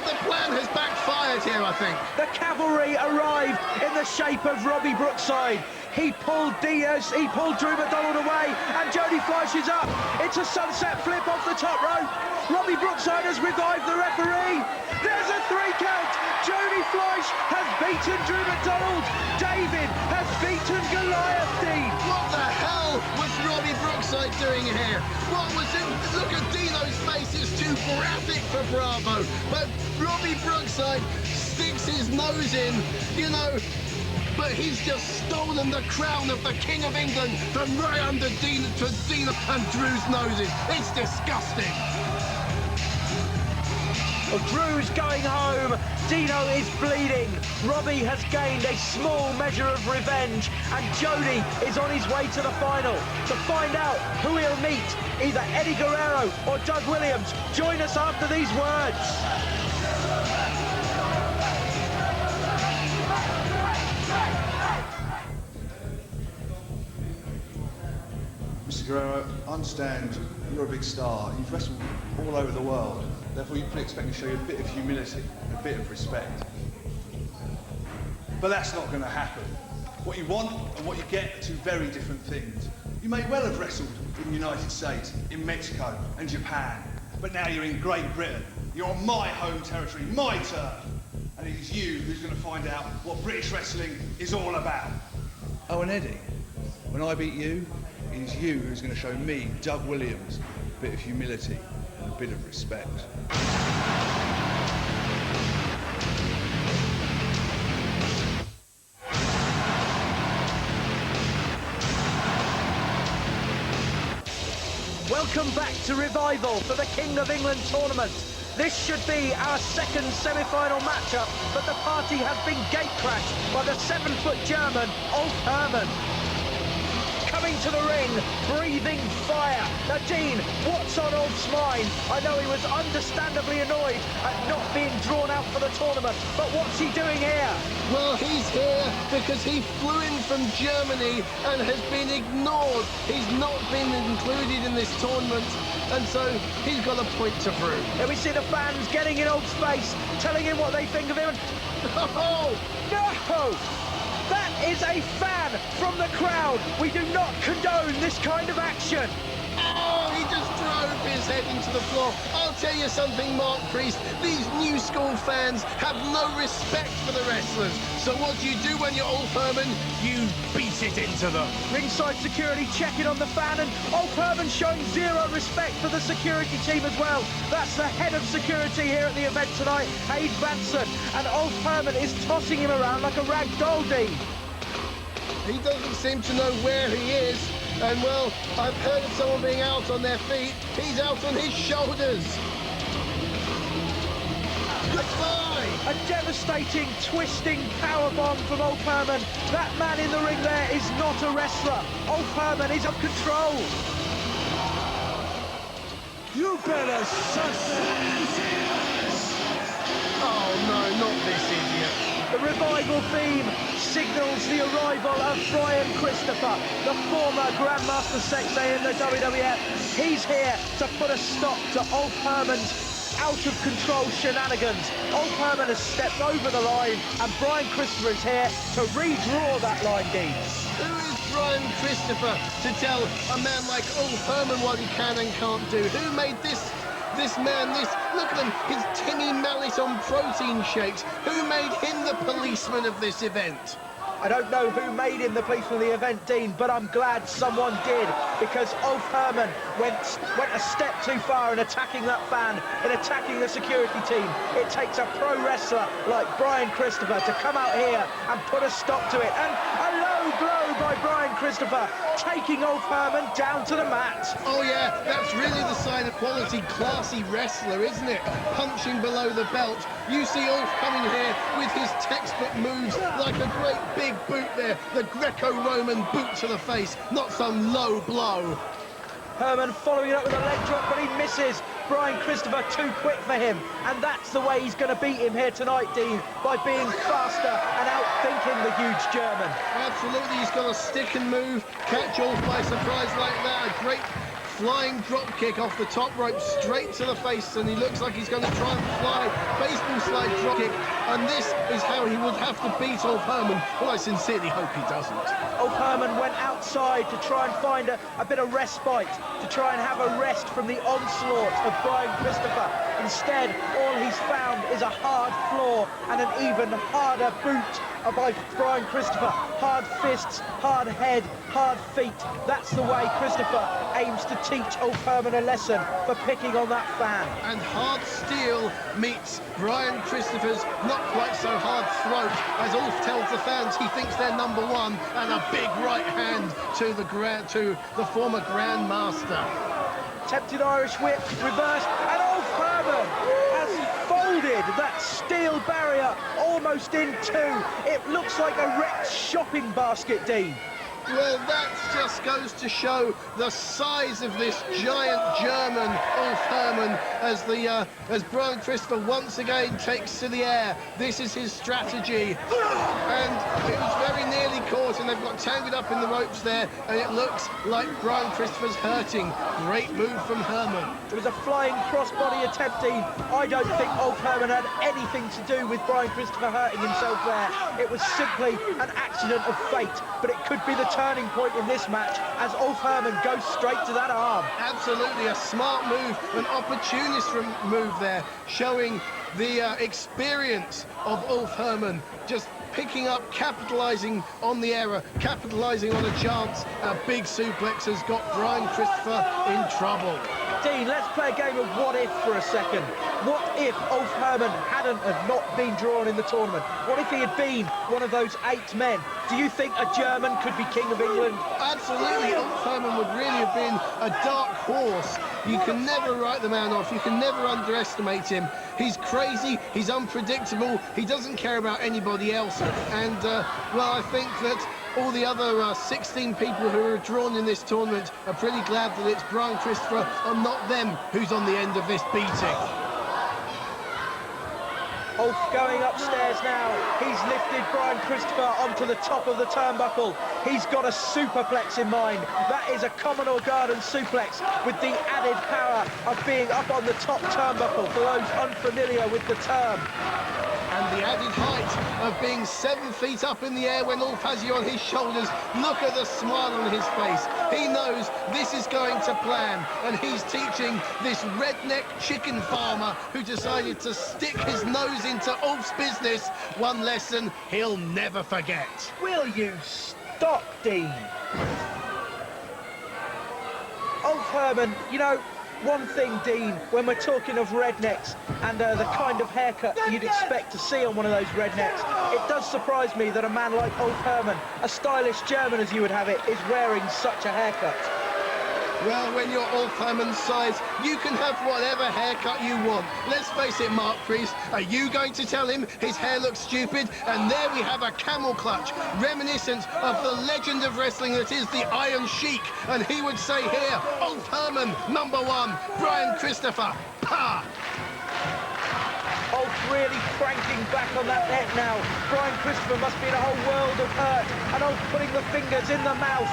the plan has backfired here, I think. The cavalry arrived in the shape of Robbie Brookside. He pulled Drew McDonald away, and Jody Fleisch is up. It's a sunset flip off the top rope. Robbie Brookside has revived the referee. There's a 3 count. Jody Fleisch has beaten Drew McDonald. David has beaten Goliath, Dean. What the hell was Robbie Brookside doing here? What was it? Look at Dino's face, it's too graphic for Bravo. But Robbie Brookside sticks his nose in, you know, but he's just stolen the crown of the King of England from right under Dino and Drew's noses. It's disgusting. Well, Drew's going home. Dino is bleeding. Robbie has gained a small measure of revenge, and Jody is on his way to the final. To find out who he'll meet, either Eddie Guerrero or Doug Williams, join us after these words. Mr. Guerrero, I understand you're a big star. You've wrestled all over the world. Therefore, you can expect me to show you a bit of humility, a bit of respect. But that's not going to happen. What you want and what you get are two very different things. You may well have wrestled in the United States, in Mexico and Japan, but now you're in Great Britain. You're on my home territory, my turf. And it is you who's going to find out what British wrestling is all about. Oh, and Eddie, when I beat you, it is you who's going to show me, Doug Williams, a bit of humility and a bit of respect. Welcome back to Revival for the King of England tournament. This should be our second semi-final matchup, but the party has been gate-crashed by the 7-foot German, Herman. Coming to the ring, breathing fire. Now, Dean, what's on Ulf's mind? I know he was understandably annoyed at not being drawn out for the tournament, but what's he doing here? Well, he's here because he flew in from Germany and has been ignored. He's not been included in this tournament. and so he's got a point to prove. Here we see the fans getting in Ulf's face, telling him what they think of him. Oh! No! That is a fan from the crowd. We do not condone this kind of action. Oh, he just drove his head into the floor. I'll tell you something, Mark Priest. These new school fans have no respect for the wrestlers. So what do you do when you're Ulf Herman? You beat it into them. Ringside security checking on the fan, and Ulf Herman showing zero respect for the security team as well. That's the head of security here at the event tonight, Hayes Vanson, and Ulf Herman is tossing him around like a rag doll, Dean. He doesn't seem to know where he is. And, well, I've heard of someone being out on their feet. He's out on his shoulders. Goodbye! A devastating, twisting powerbomb from Ulf Herman. That man in the ring there is not a wrestler. Ulf Herman is up control. You better suck Oh, no, not this idiot. The revival theme signals the arrival of Brian Christopher, the former Grandmaster Sensei in the WWF. He's here to put a stop to Ulf Herman's out-of-control shenanigans. Ulf Herman has stepped over the line, and Brian Christopher is here to redraw that line, Dean. Who is Brian Christopher to tell a man like Ulf Herman what he can and can't do? Who made this man, look at him, his Timmy Mallet on protein shakes. Who made him the policeman of this event? I don't know who made him the policeman of the event, Dean, but I'm glad someone did, because Ulf Herman went a step too far in attacking that fan, in attacking the security team. It takes a pro wrestler like Brian Christopher to come out here and put a stop to it. And a low blow by Brian Christopher, taking Ulf Herman down to the mat. Oh yeah, that's really the sign of quality, classy wrestler, isn't it? Punching below the belt. You see Ulf coming here with his textbook moves, like a great big boot there, the Greco-Roman boot to the face, not some low blow. Herman following it up with a leg drop, but he misses. Brian Christopher too quick for him, and that's the way he's going to beat him here tonight, Dean, by being faster and outthinking the huge German. Absolutely, he's got a stick and move, catch Ulf by surprise like that, a great flying drop kick off the top rope straight to the face, and he looks like he's going to try and fly baseball slide drop kick, and this is how he would have to beat Ulf Herman. Well, I sincerely hope he doesn't. Ulf Herman went outside to try and find a bit of respite, to try and have a rest from the onslaught of Brian Christopher. Instead, all he's found is a hard floor and an even harder boot by Brian Christopher. Hard fists, hard head, hard feet. That's the way Christopher aims to teach Ulf Herman a lesson for picking on that fan. And hard steel meets Brian Christopher's not quite so hard throat, as Ulf tells the fans he thinks they're number one, and a big right hand to the former Grandmaster. Attempted Irish whip, reversed, and Ulf Herman has folded that steel barrier almost in two. It looks like a wrecked shopping basket, Dean. Well, that just goes to show the size of this giant German, Ulf Herman, as Brian Christopher once again takes to the air. This is his strategy. And it was very nearly caught, and they've got tangled up in the ropes there, and it looks like Brian Christopher's hurting. Great move from Herman. It was a flying crossbody attempt, Dean. I don't think Ulf Herman had anything to do with Brian Christopher hurting himself there. It was simply an accident of fate, but it could be the turning point in this match as Ulf Herman goes straight to that arm. Absolutely a smart move, an opportunist move there, showing the experience of Ulf Herman, just picking up, capitalising on the error, capitalising on a chance. A big suplex has got Brian Christopher in trouble. Dean, let's play a game of what if for a second. What if Ulf Herman hadn't not been drawn in the tournament? What if he had been one of those 8 men? Do you think a German could be King of England? Absolutely, Ulf Herman would really have been a dark horse. You can never write the man off. You can never underestimate him. He's crazy, he's unpredictable, he doesn't care about anybody else. And, well, I think that all the other 16 people who are drawn in this tournament are pretty glad that it's Brian Christopher and not them who's on the end of this beating. Ulf going upstairs now. He's lifted Brian Christopher onto the top of the turnbuckle. He's got a superplex in mind. That is a Commodore Garden suplex with the added power of being up on the top turnbuckle for those unfamiliar with the term. And the added height of being 7 feet up in the air when Ulf has you on his shoulders. Look at the smile on his face. He knows this is going to plan, and he's teaching this redneck chicken farmer who decided to stick his nose into Ulf's business one lesson he'll never forget. Will you stop, Dean? Ulf Herman, you know, one thing, Dean, when we're talking of rednecks and the kind of haircut you'd expect to see on one of those rednecks, it does surprise me that a man like Ulf Herman, a stylish German as you would have it, is wearing such a haircut. Well, when you're Ulf Herman's size, you can have whatever haircut you want. Let's face it, Mark Priest, are you going to tell him his hair looks stupid? And there we have a camel clutch, reminiscent of the legend of wrestling that is the Iron Sheik. And he would say here, Ulf Herman, #1, Brian Christopher, pa! Ulf really cranking back on that net now. Brian Christopher must be in a whole world of hurt. And Ulf putting the fingers in the mouth.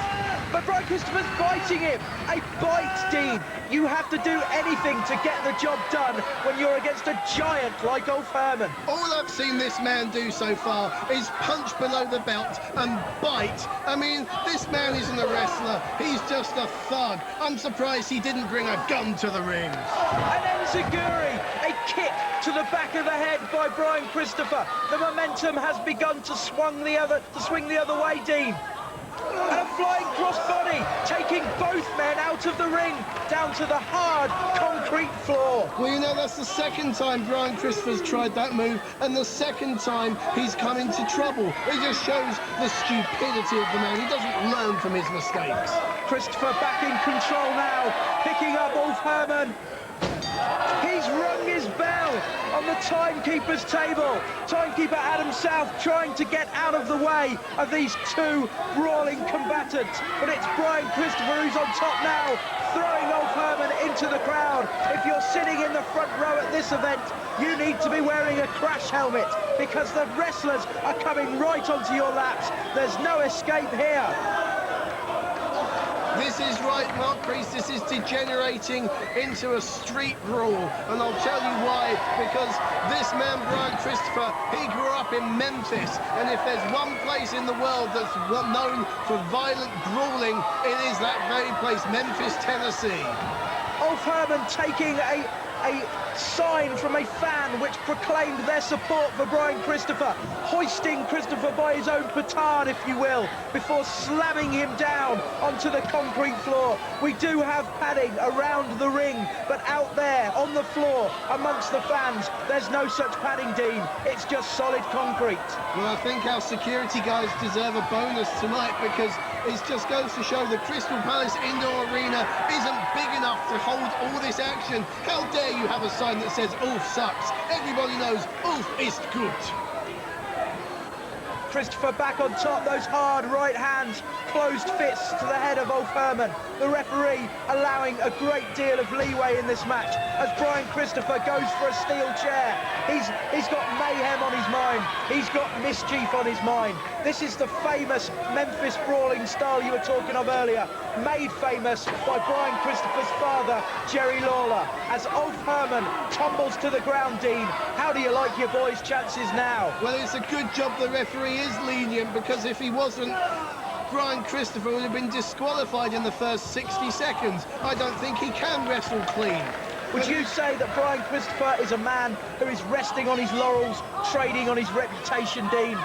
But Brian Christopher's biting him. A bite, Dean. You have to do anything to get the job done when you're against a giant like Ulf Herman. All I've seen this man do so far is punch below the belt and bite. I mean, this man isn't a wrestler. He's just a thug. I'm surprised he didn't bring a gun to the ring. And enziguri, a kick to the back of the head by Brian Christopher. The momentum has begun to swing the other way, Dean. And a flying crossbody, taking both men out of the ring, down to the hard concrete floor. Well, you know, that's the second time Brian Christopher's tried that move, and the second time he's come into trouble. It just shows the stupidity of the man. He doesn't learn from his mistakes. Christopher back in control now, picking up Ulf Herman. He's rung his bell on the timekeeper's table. Timekeeper Adam South trying to get out of the way of these two brawling combatants. But it's Brian Christopher who's on top now, throwing Ulf Herman into the crowd. If you're sitting in the front row at this event, you need to be wearing a crash helmet because the wrestlers are coming right onto your laps. There's no escape here. This is right, Mark Priest, this is degenerating into a street brawl. And I'll tell you why, because this man, Brian Christopher, he grew up in Memphis. And if there's one place in the world that's known for violent brawling, it is that very place, Memphis, Tennessee. Ulf Herman taking a sign from a fan which proclaimed their support for Brian Christopher, hoisting Christopher by his own petard, if you will, before slamming him down onto the concrete floor. We do have padding around the ring, but out there on the floor amongst the fans, there's no such padding, Dean. It's just solid concrete. Well, I think our security guys deserve a bonus tonight because it just goes to show the Crystal Palace Indoor Arena isn't big enough to hold all this action. How dare you have a sign that says Ulf sucks? Everybody knows Ulf is good. Christopher back on top, those hard right hands, closed fists to the head of Ulf Herman. The referee allowing a great deal of leeway in this match as Brian Christopher goes for a steel chair. He's got mayhem on his mind. He's got mischief on his mind. This is the famous Memphis brawling style you were talking of earlier, made famous by Brian Christopher's father, Jerry Lawler. As Ulf Herman tumbles to the ground, Dean, how do you like your boy's chances now? Well, it's a good job the referee is lenient, because if he wasn't, Brian Christopher would have been disqualified in the first 60 seconds. I don't think he can wrestle clean. Would you say that Brian Christopher is a man who is resting on his laurels, trading on his reputation, Dean?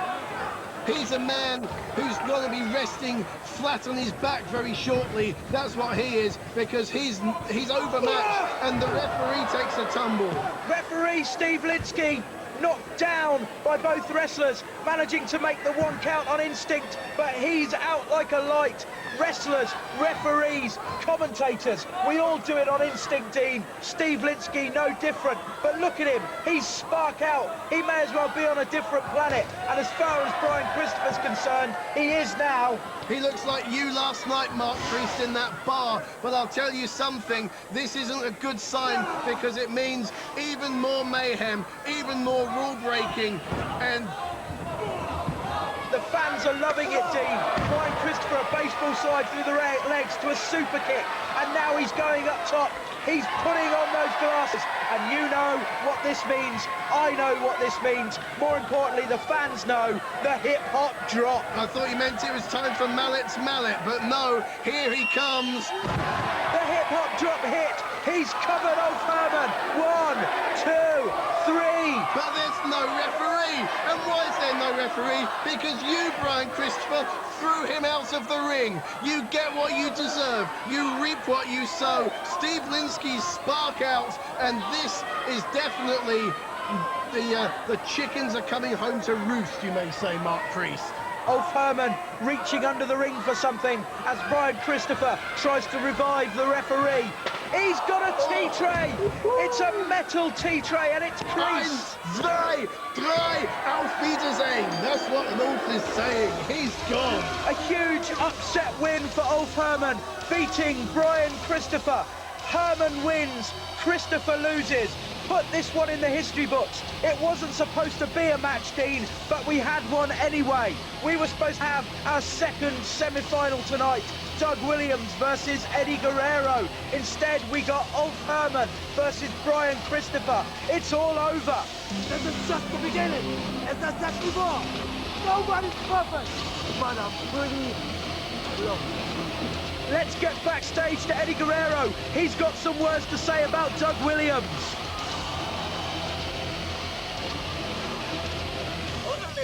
He's a man who's going to be resting flat on his back very shortly. That's what he is, because he's overmatched and the referee takes a tumble. Referee Steve Litsky knocked down down by both wrestlers, managing to make the 1 count on instinct, but he's out like a light. Wrestlers, referees, commentators, we all do it on instinct, Dean. Steve Lynskey, no different. But look at him, he's spark out. He may as well be on a different planet. And as far as Brian Christopher's concerned, he is now. He looks like you last night, Mark Priest, in that bar. But I'll tell you something, this isn't a good sign because it means even more mayhem, even more rule breaking, and the fans are loving it, Dean. Brian Christopher, a baseball slide through the legs to a super kick, and now he's going up top. He's putting on those glasses, and you know what this means. I know what this means. More importantly, the fans know the hip-hop drop. I thought you meant it was time for Mallet's mallet, but no, here he comes. The hip-hop drop hit. He's covered off Herman. 1, 2, 3. But there's no referee. And why is there no referee? Because you, Brian Christopher, threw him out of the ring. You get what you deserve. You reap what you sow. Steve Lynskey's spark out, and this is definitely the chickens are coming home to roost, you may say, Mark Priest. Ulf Herman reaching under the ring for something as Brian Christopher tries to revive the referee. He's got a tea tray. It's a metal tea tray and it's creased. 1, 2, 3, auf Wiedersehen. That's what an Ulf is saying. He's gone. A huge upset win for Ulf Herman, beating Brian Christopher. Herman wins, Christopher loses. Put this one in the history books. It wasn't supposed to be a match, Dean, but we had one anyway. We were supposed to have our second semi-final tonight. Doug Williams versus Eddie Guerrero. Instead, we got Ulf Herman versus Brian Christopher. It's all over. This is just the beginning. It's the second ball. Nobody's perfect, but I'm pretty close. Let's get backstage to Eddie Guerrero. He's got some words to say about Doug Williams.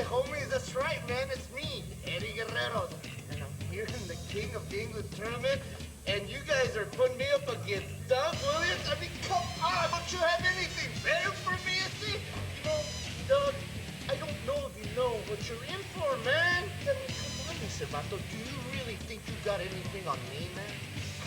Homies, that's right, man. It's me, Eddie Guerrero, and I'm here in the King of England tournament, and you guys are putting me up against Doug Williams. I mean, come on, don't you have anything better for me? You see, Doug, I don't know if you know what you're in for, man. I mean, come on, Mr. Vato, do you really think you got anything on me, man?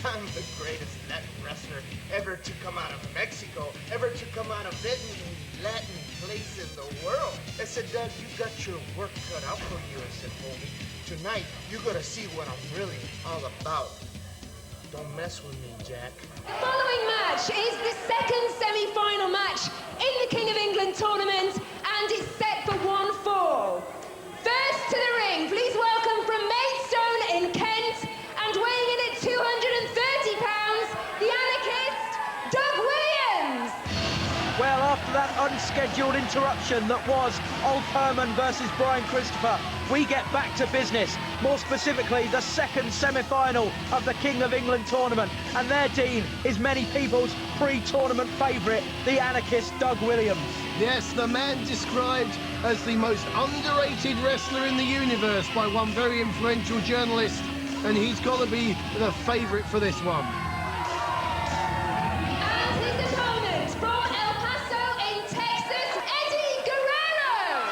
I'm the greatest Latin wrestler ever to come out of Mexico, ever to come out of any Latin place in the world. I said, Doug, you got your work cut out for you. I said, homie, tonight you gotta see what I'm really all about. Don't mess with me, Jack. The following match is the second semi-final match in the King of England tournament, and it's set for 1 fall. First to the ring, please welcome from Maidstone in Kent, and weighing in at 230 pounds, the anarchist, Doug Williams. Well, after that unscheduled interruption that was Ulf Herman versus Brian Christopher, we get back to business. More specifically, the second semi-final of the King of England tournament. And there, Dean, is many people's pre-tournament favourite, the anarchist Doug Williams. Yes, the man described as the most underrated wrestler in the universe by one very influential journalist, and he's got to be the favourite for this one. And his opponent from El Paso in Texas, Eddie Guerrero.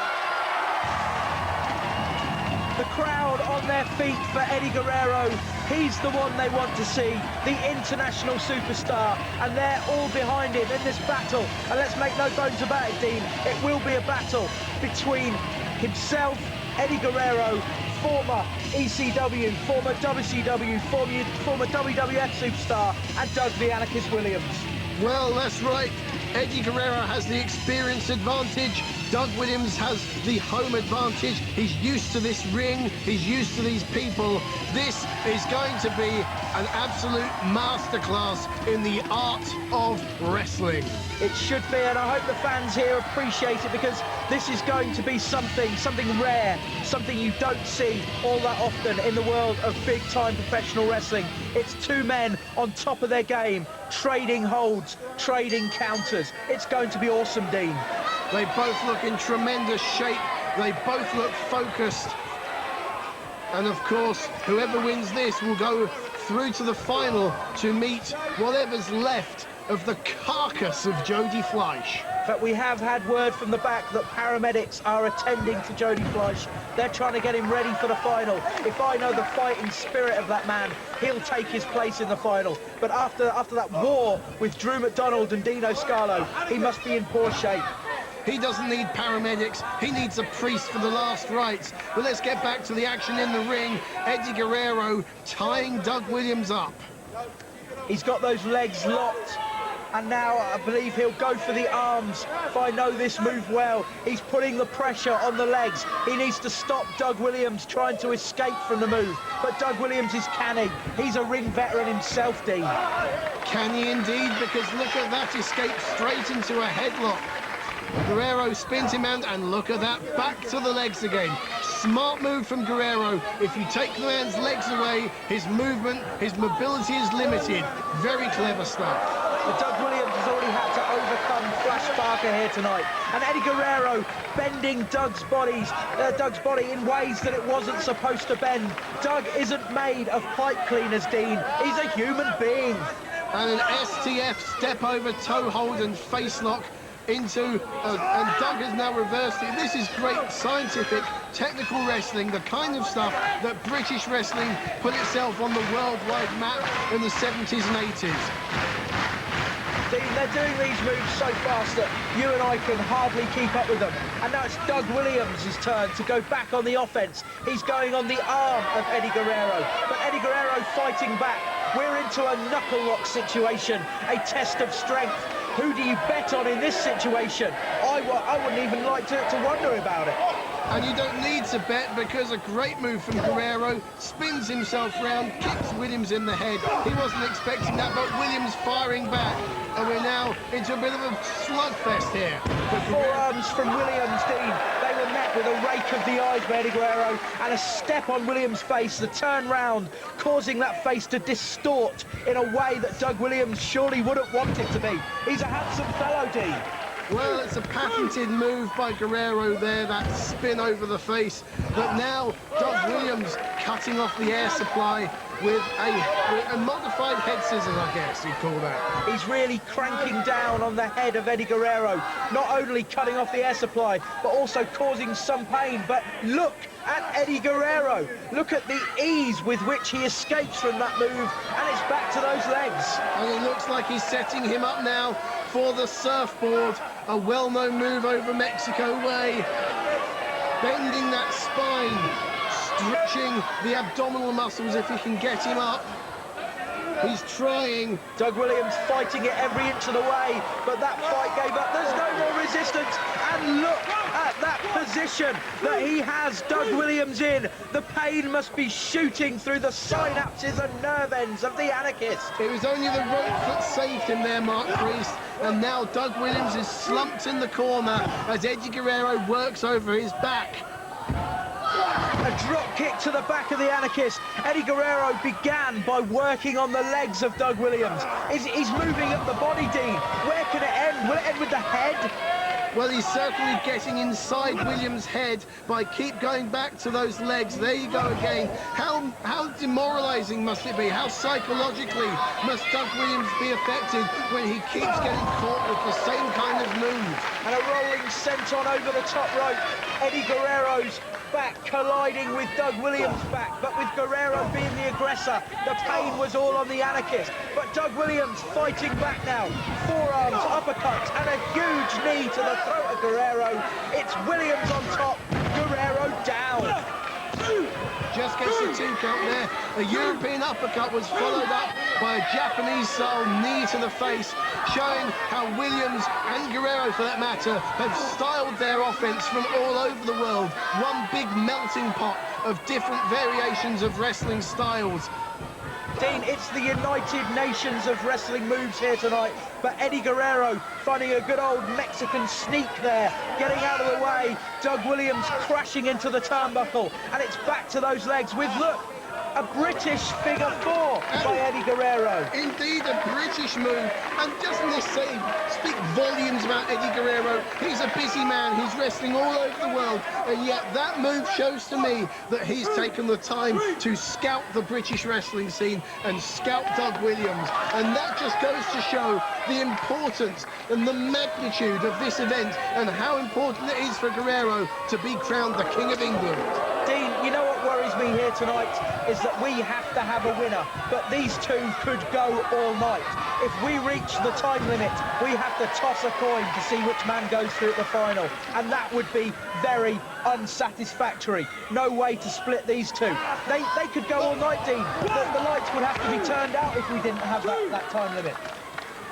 The crowd on their feet for Eddie Guerrero. He's the one they want to see, the international superstar, and they're all behind him in this battle. And let's make no bones about it, Dean, it will be a battle between himself, Eddie Guerrero, former ECW, former WCW, former WWF superstar, and Doug the Anarchist Williams. Well, that's right. Eddie Guerrero has the experience advantage. Doug Williams has the home advantage. He's used to this ring. He's used to these people. This is going to be an absolute masterclass in the art of wrestling. It should be, and I hope the fans here appreciate it, because this is going to be something rare, something you don't see all that often in the world of big-time professional wrestling. It's two men on top of their game, trading holds, trading counters. It's going to be awesome, Dean. They both look in tremendous shape. They both look focused. And of course, whoever wins this will go through to the final to meet whatever's left of the carcass of Jody Fleisch. But we have had word from the back that paramedics are attending to Jody Fleisch. They're trying to get him ready for the final. If I know the fighting spirit of that man, he'll take his place in the final. But after that war with Drew McDonald and Dino Scarlo, he must be in poor shape. He doesn't need paramedics, he needs a priest for the last rites. But let's get back to the action in the ring. Eddie Guerrero tying Doug Williams up. He's got those legs locked. And now I believe he'll go for the arms. If I know this move well, he's putting the pressure on the legs. He needs to stop Doug Williams trying to escape from the move. But Doug Williams is canny. He's a ring veteran himself, Dean. Canny indeed, because look at that escape straight into a headlock. Guerrero spins him out, and look at that, back to the legs again. Smart move from Guerrero. If you take the man's legs away, his movement, his mobility is limited. Very clever stuff. But Doug Williams has already had to overcome Flash Barker here tonight. And Eddie Guerrero bending Doug's body in ways that it wasn't supposed to bend. Doug isn't made of pipe cleaners, Dean. He's a human being. And an STF step over toe hold and face lock into, and Doug has now reversed it. This is great scientific, technical wrestling, the kind of stuff that British wrestling put itself on the worldwide map in the 70s and 80s. Dean, they're doing these moves so fast that you and I can hardly keep up with them. And now it's Doug Williams' turn to go back on the offense. He's going on the arm of Eddie Guerrero, but Eddie Guerrero fighting back. We're into a knuckle lock situation, a test of strength. Who do you bet on in this situation? I wouldn't even like to wonder about it. And you don't need to bet, because a great move from Guerrero, spins himself round, kicks Williams in the head. He wasn't expecting that, but Williams firing back. And we're now into a bit of a slugfest here. The forearms from Williams, Dean, they were met with a rake of the eyes by Eddie Guerrero, and a step on Williams' face, the turn round, causing that face to distort in a way that Doug Williams surely wouldn't want it to be. He's a handsome fellow, Dean. Well, it's a patented move by Guerrero there, that spin over the face. But now Doug Williams cutting off the air supply with a modified head scissors, I guess you'd call that. He's really cranking down on the head of Eddie Guerrero, not only cutting off the air supply, but also causing some pain. But look at Eddie Guerrero. Look at the ease with which he escapes from that move, and it's back to those legs. And it looks like he's setting him up now for the surfboard, a well-known move over Mexico way. Bending that spine, stretching the abdominal muscles if he can get him up. He's trying. Doug Williams fighting it every inch of the way, but that fight gave up. There's no more resistance. And look at that position that he has Doug Williams in. The pain must be shooting through the synapses and nerve ends of the anarchist. It was only the rope that saved him there, Mark Priest. And now Doug Williams is slumped in the corner as Eddie Guerrero works over his back. A drop kick to the back of the anarchist. Eddie Guerrero began by working on the legs of Doug Williams. He's moving up the body, Dean. Where can it end? Will it end with the head? Well, he's certainly getting inside Williams' head by keep going back to those legs. There you go again. How demoralizing must it be? How psychologically must Doug Williams be affected when he keeps getting caught with the same kind of move? And a rolling senton over the top rope. Eddie Guerrero's back colliding with Doug Williams' back, but with Guerrero being the aggressor, the pain was all on the anarchist. But Doug Williams fighting back now. Forearms, uppercuts, and a huge knee to the throat of Guerrero. It's Williams on top, Guerrero down. Just gets a 2 count there. A European uppercut was followed up by a Japanese-style knee to the face, showing how Williams and Guerrero, for that matter, have styled their offense from all over the world. One big melting pot of different variations of wrestling styles. Dean, it's the United Nations of wrestling moves here tonight, but Eddie Guerrero finding a good old Mexican sneak there, getting out of the way. Doug Williams crashing into the turnbuckle, and it's back to those legs with, look, A British figure 4 by Eddie Guerrero. Indeed, a British move. And doesn't this speak volumes about Eddie Guerrero? He's a busy man. He's wrestling all over the world. And yet that move shows to me that he's taken the time to scout the British wrestling scene and scout Doug Williams. And that just goes to show the importance and the magnitude of this event and how important it is for Guerrero to be crowned the King of England. Dean, you know what worries me here tonight is that we have to have a winner, but these two could go all night. If we reach the time limit, we have to toss a coin to see which man goes through at the final, and that would be very unsatisfactory. No way to split these two. They could go all night, Dean. The lights would have to be turned out if we didn't have that time limit.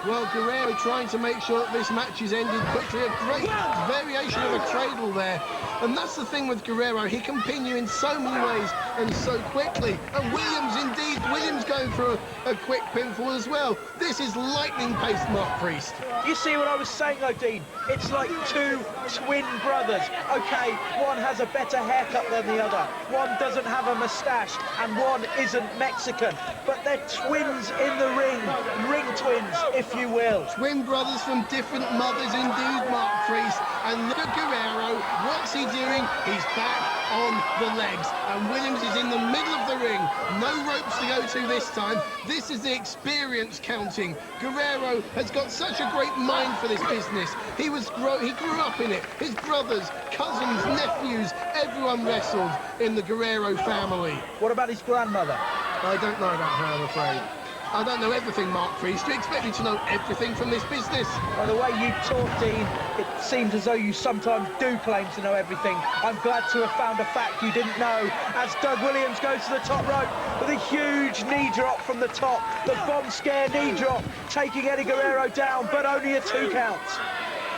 Well, Guerrero trying to make sure that this match is ended quickly. A great variation of a cradle there. And that's the thing with Guerrero. He can pin you in so many ways and so quickly. And Williams going for a quick pinfall as well. This is lightning-paced, Mark Priest. You see what I was saying, though, Dean? It's like two twin brothers. OK, one has a better haircut than the other. One doesn't have a moustache, and one isn't Mexican. But they're twins in the ring. Ring twins, if you will. Twin brothers from different mothers, indeed, Mark Priest. And look at Guerrero. What's he doing? He's back on the legs. And Williams is in the middle of the ring. No ropes to go to this time. This is the experience counting. Guerrero has got such a great mind for this business. He grew up in it. His brothers, cousins, nephews, everyone wrestled in the Guerrero family. What about his grandmother? I don't know about her, I'm afraid. I don't know everything, Mark Priest. Do you expect me to know everything from this business? By the way you talk, Dean, it seems as though you sometimes do claim to know everything. I'm glad to have found a fact you didn't know. As Doug Williams goes to the top rope with a huge knee drop from the top. The bomb scare knee drop, taking Eddie Guerrero down, but only a 2 count.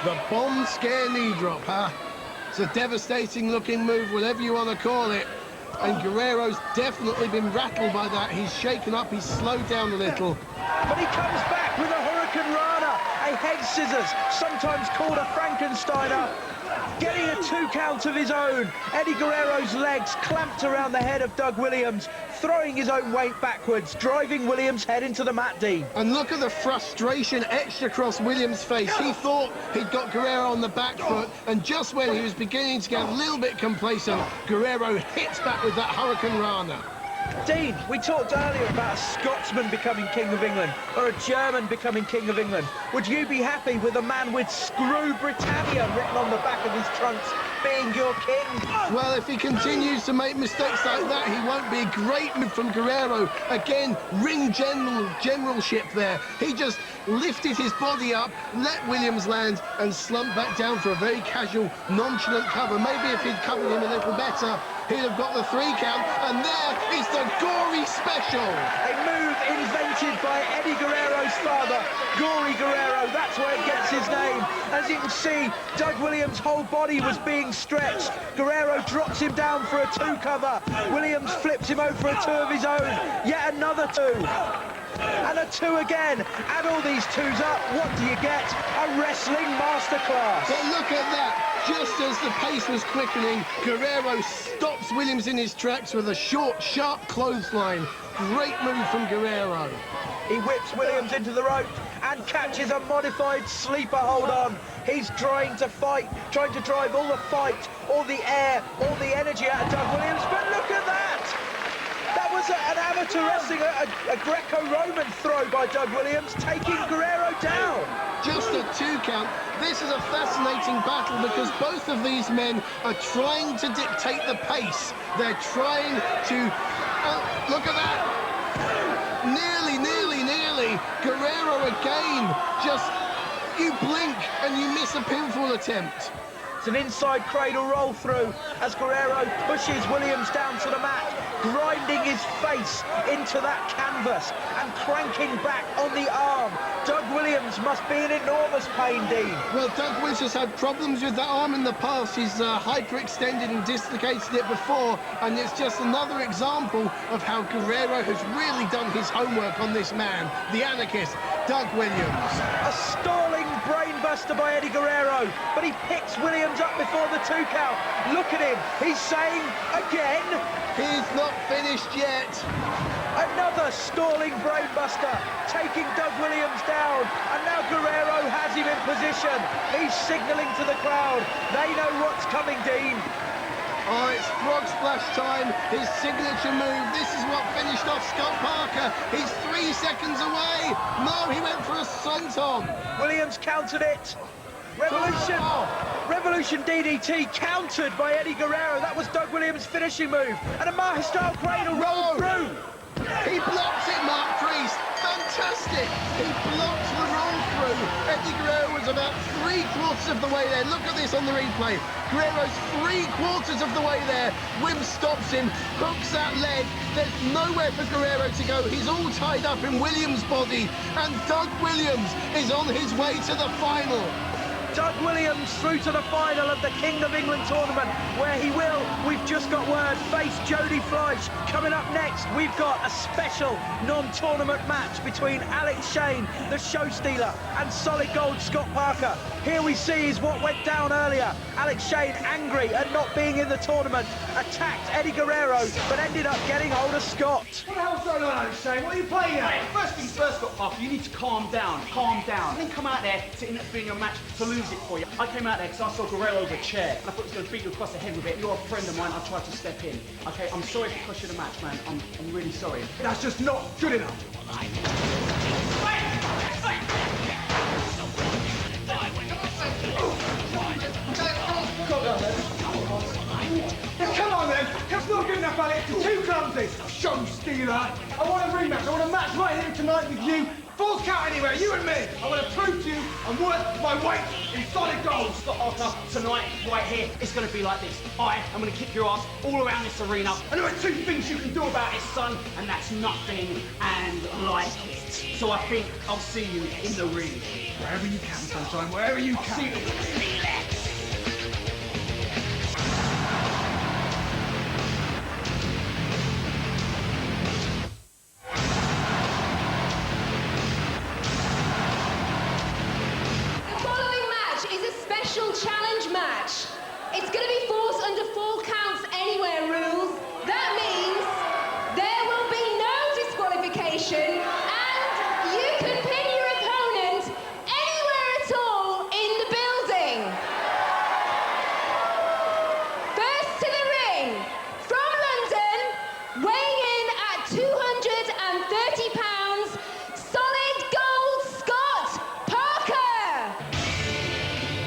The bomb scare knee drop, huh? It's a devastating looking move, whatever you want to call it. And Guerrero's definitely been rattled by that. He's shaken up, he's slowed down a little. But he comes back with a Hurricane Rana, a head scissors, sometimes called a Frankensteiner. Getting a 2 count of his own. Eddie Guerrero's legs clamped around the head of Doug Williams, throwing his own weight backwards, driving Williams' head into the mat, Dean. And look at the frustration etched across Williams' face. He thought he'd got Guerrero on the back foot, and just when he was beginning to get a little bit complacent, Guerrero hits back with that Hurricane Rana. Dean, we talked earlier about a Scotsman becoming King of England, or a German becoming King of England. Would you be happy with a man with Screw Britannia written on the back of his trunks being your king? Well, if he continues to make mistakes like that, he won't be. A great move from Guerrero. Again, ring generalship there. He just lifted his body up, let Williams land, and slumped back down for a very casual, nonchalant cover. Maybe if he'd covered him a little better, he'd have got the 3 count, and there is the Gory Special. A move invented by Eddie Guerrero's father, Gory Guerrero. That's where it gets his name. As you can see, Doug Williams' whole body was being stretched. Guerrero drops him down for a 2 cover. Williams flips him over for a 2 of his own. Yet another 2. And a 2 again. Add all these 2s up, what do you get? A wrestling masterclass. But look at that. Just as the pace was quickening, Guerrero stops Williams in his tracks with a short, sharp clothesline. Great move from Guerrero. He whips Williams into the rope and catches a modified sleeper hold on. He's trying to fight, trying to drive all the fight, all the air, all the energy out of Doug Williams. But look at that! That was an amateur wrestling, a Greco-Roman throw by Doug Williams, taking Guerrero down. Just a 2 count. This is a fascinating battle because both of these men are trying to dictate the pace. They're trying to... look at that! Nearly. Guerrero again. Just, you blink and you miss a pinfall attempt. It's an inside cradle roll through as Guerrero pushes Williams down to the mat, grinding his face into that canvas and cranking back on the arm. Doug Williams must be in enormous pain, Dean. Well, Doug Williams has had problems with that arm in the past. He's hyperextended and dislocated it before, and it's just another example of how Guerrero has really done his homework on this man, the anarchist, Doug Williams. A stalling brain brainbuster by Eddie Guerrero, but he picks Williams up before the 2 count. Look at him, he's saying again. He's not finished yet. Another stalling brainbuster, taking Doug Williams down, and now Guerrero has him in position. He's signalling to the crowd. They know what's coming, Dean. Oh, it's frog splash time, his signature move. This is what finished off Scott Parker. He's 3 seconds away. No, he went for a senton. Williams countered it. Revolution. Revolution DDT countered by Eddie Guerrero. That was Doug Williams' finishing move. And a Mahistyle cradle rolled through. He blocked it, Mark Priest. Fantastic. He blocked the roll through. Eddie Guerrero was about 3/4 of the way there. Look at this on the replay. Guerrero's 3/4 of the way there. Wim stops him, hooks that leg. There's nowhere for Guerrero to go. He's all tied up in Williams' body. And Doug Williams is on his way to the final. Doug Williams through to the final of the King of England tournament, where he will, we've just got word, face Jody Fleisch. Coming up next, we've got a special non-tournament match between Alex Shane, the show stealer, and Solid Gold Scott Parker. Here we see is what went down earlier. Alex Shane, angry at not being in the tournament, attacked Eddie Guerrero, but ended up getting hold of Scott. What the hell's going on, Alex Shane? What are you playing at? First things first, Scott Parker, you need to calm down. I didn't come out there to interfere in your match to lose it for you. I came out there because I saw Guerrero over a chair and I thought he was going to beat you across the head with it. You're a friend of mine, I tried to step in. Okay, I'm sorry for costing the match, man. I'm really sorry. That's just not good enough. Come on then! That's not good enough, Alex. You're too clumsy. Show stealer. I want a rematch. I want a match right here tonight with you. Falls count anywhere, you and me. I want to prove to you I'm worth my weight in solid gold. Scott Ottmar, tonight, right here, it's going to be like this. I'm going to kick your ass all around this arena. And there are 2 things you can do about it, son, and that's nothing and like it. So I think I'll see you in the ring. Wherever you can, sunshine, wherever you can. See you. Challenge match. It's going to be forced under 4 counts anywhere rules. That means there will be no disqualification and you can pin your opponent anywhere at all in the building. First to the ring, from London, weighing in at 230 pounds, Solid Gold Scott Parker.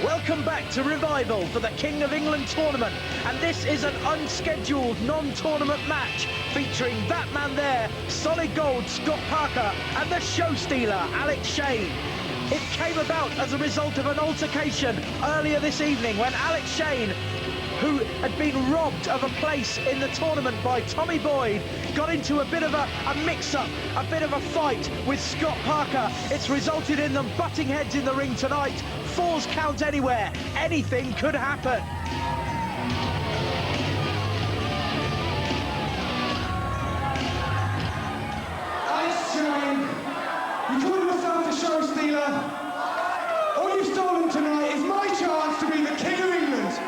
Welcome back to Revival for the King of England tournament, and this is an unscheduled non-tournament match featuring that man there, Solid Gold Scott Parker, and the show stealer Alex Shane. It came about as a result of an altercation earlier this evening when Alex Shane, who had been robbed of a place in the tournament by Tommy Boyd, got into a bit of a mix-up, a bit of a fight with Scott Parker. It's resulted in them butting heads in the ring tonight. Falls count anywhere. Anything could happen. Alex Shane, you call yourself the show stealer. All you've stolen tonight is my chance to be the King of England.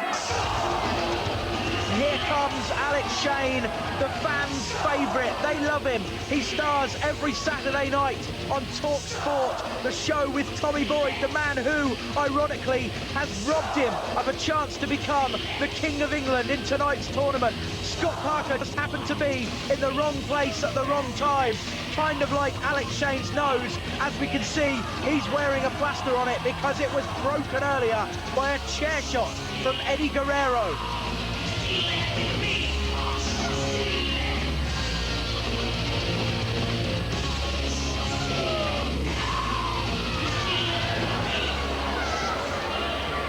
Here comes Alex Shane, the fans' favourite. They love him. He stars every Saturday night on Talk Sport, the show with Tommy Boyd, the man who, ironically, has robbed him of a chance to become the King of England in tonight's tournament. Scott Parker just happened to be in the wrong place at the wrong time, kind of like Alex Shane's nose. As we can see, he's wearing a plaster on it because it was broken earlier by a chair shot from Eddie Guerrero.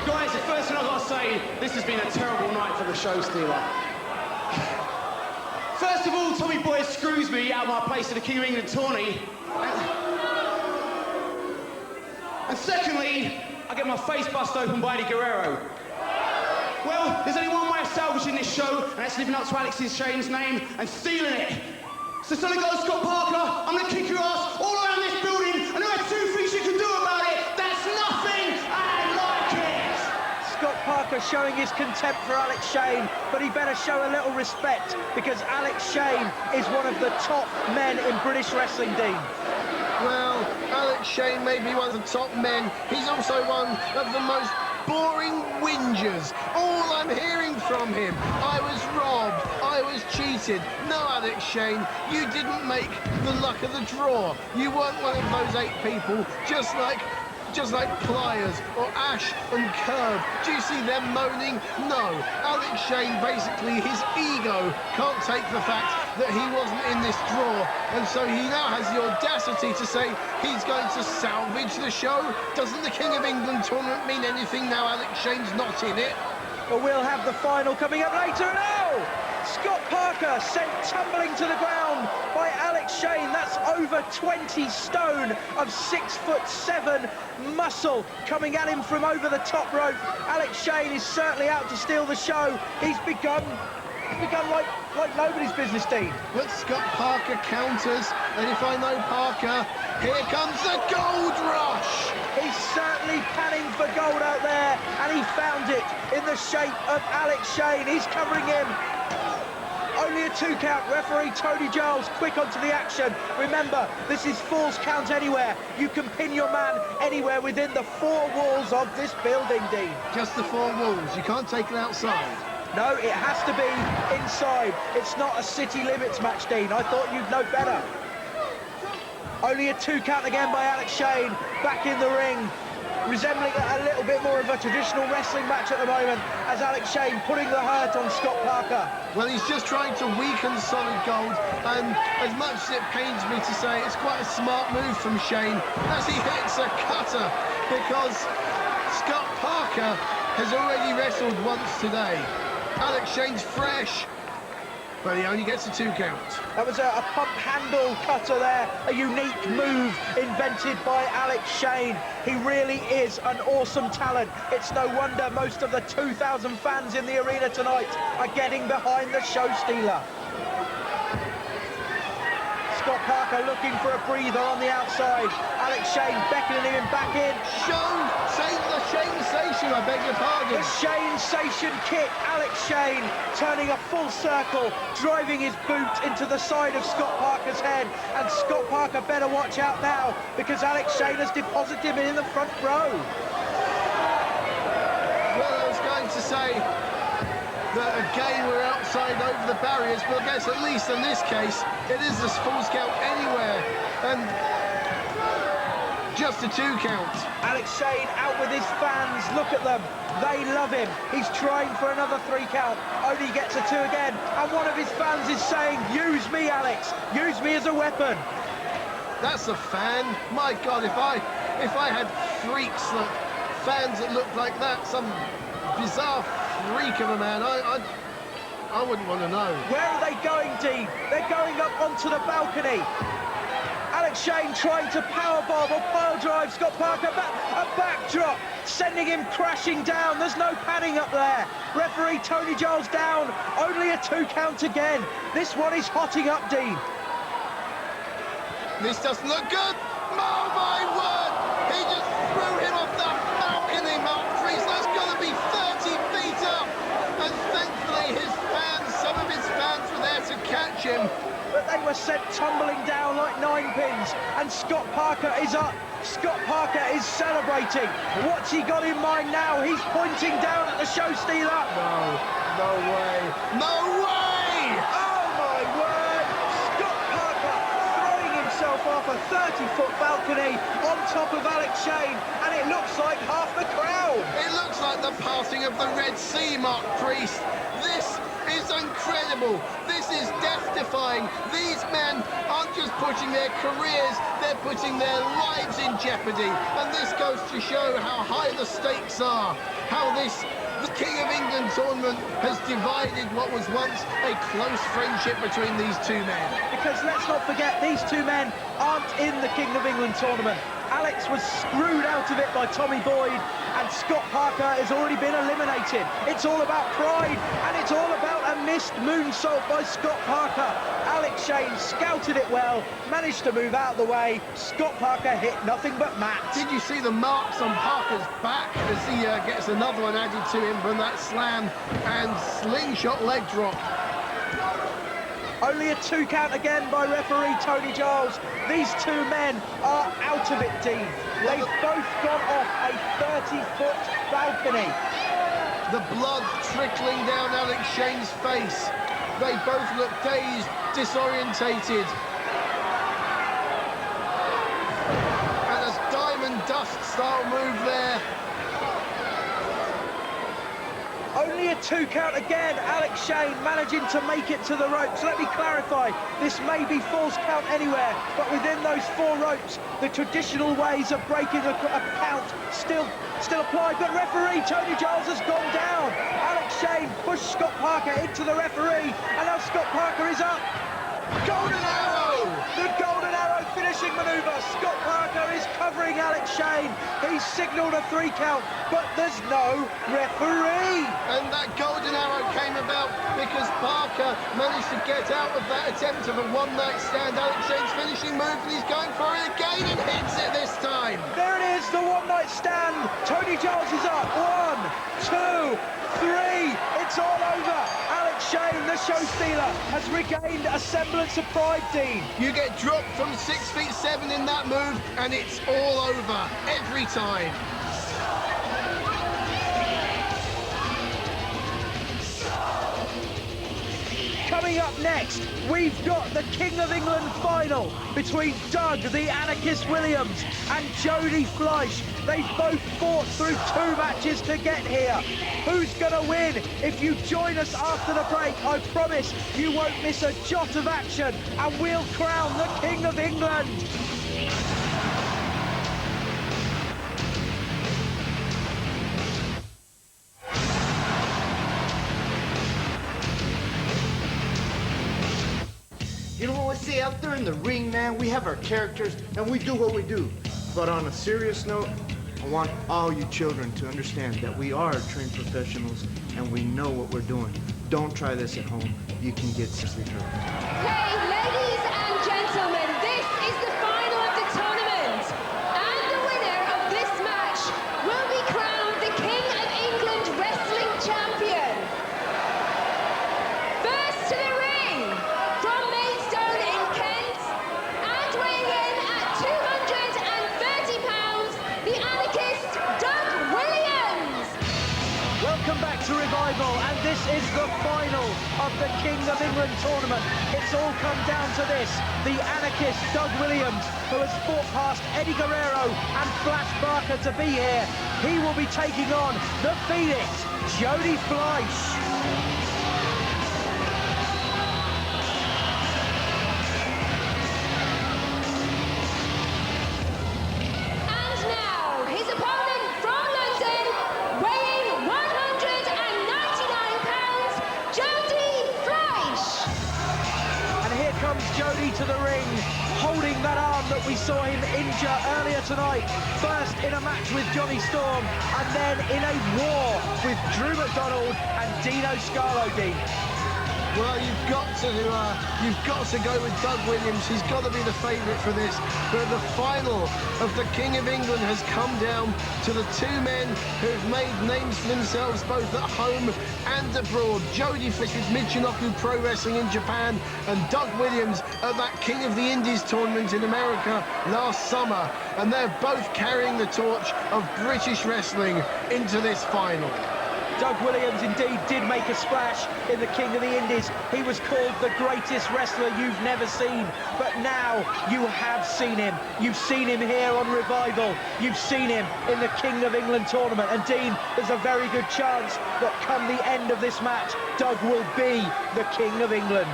Guys, the first thing I've got to say, this has been a terrible night for the show stealer. First of all, Tommy Boyd screws me out of my place at the King of England tourney. And secondly, I get my face bust open by Eddie Guerrero. Well, there's only one way of salvaging this show, and that's living up to Alex Shane's name and stealing it. So Solid Gold Scott Parker, I'm going to kick your ass all around this building, and there are 2 things you can do about it. That's nothing and Parker showing his contempt for Alex Shane, but he better show a little respect because Alex Shane is one of the top men in British wrestling, Dean. Well, Alex Shane may be one of the top men. He's also one of the most boring whingers. All I'm hearing from him, I was robbed, I was cheated. No, Alex Shane, you didn't make the luck of the draw. You weren't one of those 8 people, just like Pliers or Ash and Curb. Do you see them moaning? No. Alex Shane, basically, his ego can't take the fact that he wasn't in this draw, and so he now has the audacity to say he's going to salvage the show. Doesn't the King of England tournament mean anything now Alex Shane's not in it? Well, we'll have the final coming up later now. Scott Parker sent tumbling to the ground by Alex Shane. That's over 20 stone of 6'7" muscle coming at him from over the top rope. Alex Shane is certainly out to steal the show. He's begun like nobody's business, Dean. But Scott Parker counters, and if I know Parker, here comes the gold rush. He's certainly panning for gold out there, and he found it in the shape of Alex Shane. He's covering him. Only a 2 count. Referee Tony Giles quick onto the action. Remember, this is Falls Count Anywhere. You can pin your man anywhere within the 4 walls of this building, Dean. Just the 4 walls. You can't take it outside. No, it has to be inside. It's not a city limits match, Dean. I thought you'd know better. Only a 2 count again by Alex Shane. Back in the ring. Resembling a little bit more of a traditional wrestling match at the moment, as Alex Shane putting the hurt on Scott Parker. Well, he's just trying to weaken Solid Gold, and as much as it pains me to say, it's quite a smart move from Shane as he hits a cutter, because Scott Parker has already wrestled once today. Alex Shane's fresh, but he only gets a 2 count. That was a pump handle cutter there, a unique move invented by Alex Shane. He really is an awesome talent. It's no wonder most of the 2,000 fans in the arena tonight are getting behind the show stealer. Scott Parker looking for a breather on the outside. Alex Shane beckoning him back in. The Shane-sation, I beg your pardon. The Shane-sation kick. Alex Shane turning a full circle, driving his boot into the side of Scott Parker's head. And Scott Parker better watch out now, because Alex Shane has deposited him in the front row. Well, I was going to say that again we're outside over the barriers, but I guess at least in this case it is the Falls Count Anywhere, and just a 2 count. Alex Shane out with his fans. Look at them, they love him. He's trying for another 3 count, only gets a 2 again, and one of his fans is saying, use me, Alex, use me as a weapon. That's a fan. My God, if I had freaks, fans that looked like that, some bizarre freak of a man, I wouldn't want to know. Where are they going, Dean? They're going up onto the balcony. Alex Shane trying to powerbomb or pile drive Scott Parker, a backdrop, sending him crashing down. There's no padding up there. Referee Tony Giles down, only a 2 count again. This one is hotting up, Dean. This doesn't look good. Oh my word! He just threw him off the balcony, Mark Priest. That's got to be 30 feet up. And thankfully some of his fans were there to catch him. But they were sent tumbling down like 9 pins, and Scott Parker is up. Scott Parker is celebrating. What's he got in mind now? He's pointing down at the show stealer. No way. No way! Oh my word! Scott Parker throwing himself off a 30-foot balcony on top of Alex Shane, and it looks like half the crowd. It looks like the parting of the Red Sea, Mark Priest. This is incredible. This is death-defying. These men aren't just putting their careers, they're putting their lives in jeopardy. And this goes to show how high the stakes are, how the King of England tournament has divided what was once a close friendship between these 2 men. Because let's not forget, these 2 men aren't in the King of England tournament. Alex was screwed out of it by Tommy Boyd, and Scott Parker has already been eliminated. It's all about pride, and it's all about a missed moonsault by Scott Parker. Alex Shane scouted it well, managed to move out of the way. Scott Parker hit nothing but mat. Did you see the marks on Parker's back as he gets another one added to him from that slam and slingshot leg drop? Only a 2 count again by referee Tony Giles. These two men are out of it, Dean. They've both gone off a 30-foot balcony. The blood trickling down Alex Shane's face. They both look dazed, disorientated. And a diamond dust style move there. Only a 2 count again. Alex Shane managing to make it to the ropes. Let me clarify, this may be false count anywhere, but within those 4 ropes, the traditional ways of breaking a count still apply. But referee Tony Giles has gone down. Alex Shane pushed Scott Parker into the referee, and now Scott Parker is up. Golden arrow! The golden arrow finishing manoeuvre. Scott Parker is covering Alex Shane. He's signalled a 3 count, but there's no referee. And that golden arrow came about because Parker managed to get out of that attempt of a one-night stand. Alex Shane's finishing move, and he's going for it again and hits it this time. There it is, the one-night stand. Tony Giles is up. 1, 2, 3. It's all over. Alex Shane, the show stealer, has regained a semblance of pride, Dean. You get dropped from 6'7" in that move, and it's all over every time. Coming up next, we've got the King of England final between Doug the Anarchist Williams and Jody Fleisch. They've both fought through 2 matches to get here. Who's gonna win? If you join us after the break, I promise you won't miss a jot of action, and we'll crown the King of England. You know what I say, out there in the ring, man, we have our characters and we do what we do. But on a serious note, I want all you children to understand that we are trained professionals and we know what we're doing. Don't try this at home. You can get seriously hurt. Okay, ladies and gentlemen, this is the final of the tournament. And the winner of this match will be crowned the King of England Wrestling Champion. First to the ring, from Maidstone in Kent, and weighing in at 230 pounds, the anarchist Doug Williams. Welcome back to Revival, and this is the final of the King of England tournament. It's all come down to this. The anarchist Doug Williams, who has fought past Eddie Guerrero and Flash Barker to be here, he will be taking on the Phoenix, Jody Fleisch. And now, his opponent from London, weighing 199 pounds, Jody Fleisch. And here comes Jody to the ring, holding that arm that we saw him injure earlier tonight. First in a match with Johnny Storm, and then in a war with Drew McDonald and Dino Scarlo, Dean. Well, you've got to go with Doug Williams. He's got to be the favourite for this. But the final of the King of England has come down to the 2 men who've made names for themselves both at home and abroad. Jody Fleisch with Michinoku Pro Wrestling in Japan, and Doug Williams at that King of the Indies tournament in America last summer. And they're both carrying the torch of British wrestling into this final. Doug Williams indeed did make a splash in the King of the Indies. He was called the greatest wrestler you've never seen. But now you have seen him. You've seen him here on Revival. You've seen him in the King of England tournament. And Dean, there's a very good chance that come the end of this match, Doug will be the King of England.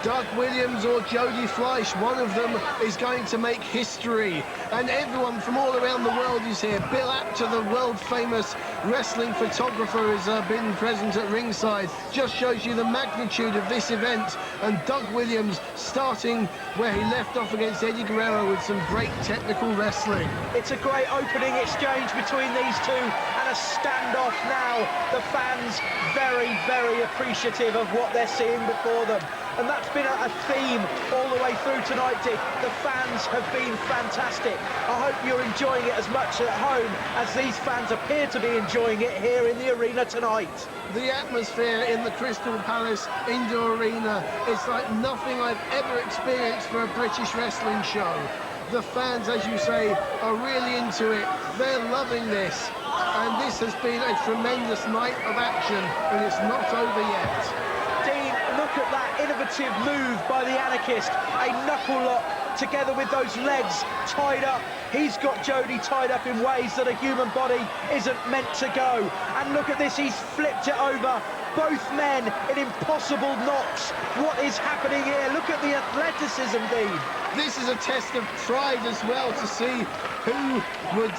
Doug Williams or Jody Fleisch, one of them is going to make history. And everyone from all around the world is here. Bill Apter, the world-famous wrestling photographer, has been present at ringside. Just shows you the magnitude of this event. And Doug Williams starting where he left off against Eddie Guerrero with some great technical wrestling. It's a great opening exchange between these two, and a standoff now. The fans very, very appreciative of what they're seeing before them. And that's been a theme all the way through tonight, Dick. The fans have been fantastic. I hope you're enjoying it as much at home as these fans appear to be enjoying it here in the arena tonight. The atmosphere in the Crystal Palace Indoor Arena is like nothing I've ever experienced for a British wrestling show. The fans, as you say, are really into it. They're loving this. And this has been a tremendous night of action, and it's not over yet. Dean, look at that innovative move by the Anarchist. A knuckle lock together with those legs tied up. He's got Jody tied up in ways that a human body isn't meant to go. And look at this, he's flipped it over. Both men in impossible knots. What is happening here? Look at the athleticism, Dean. This is a test of pride as well, to see who would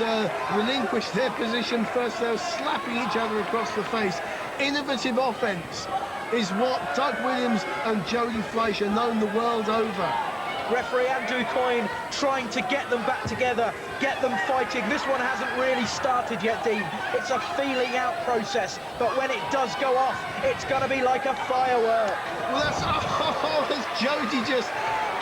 relinquish their position first. They're slapping each other across the face. Innovative offense is what Doug Williams and Jody Fleisch are known the world over. Referee Andrew Coyne trying to get them back together, get them fighting. This one hasn't really started yet, Dean. It's a feeling out process, but when it does go off, it's going to be like a firework. Well, that's... Oh, as Jody just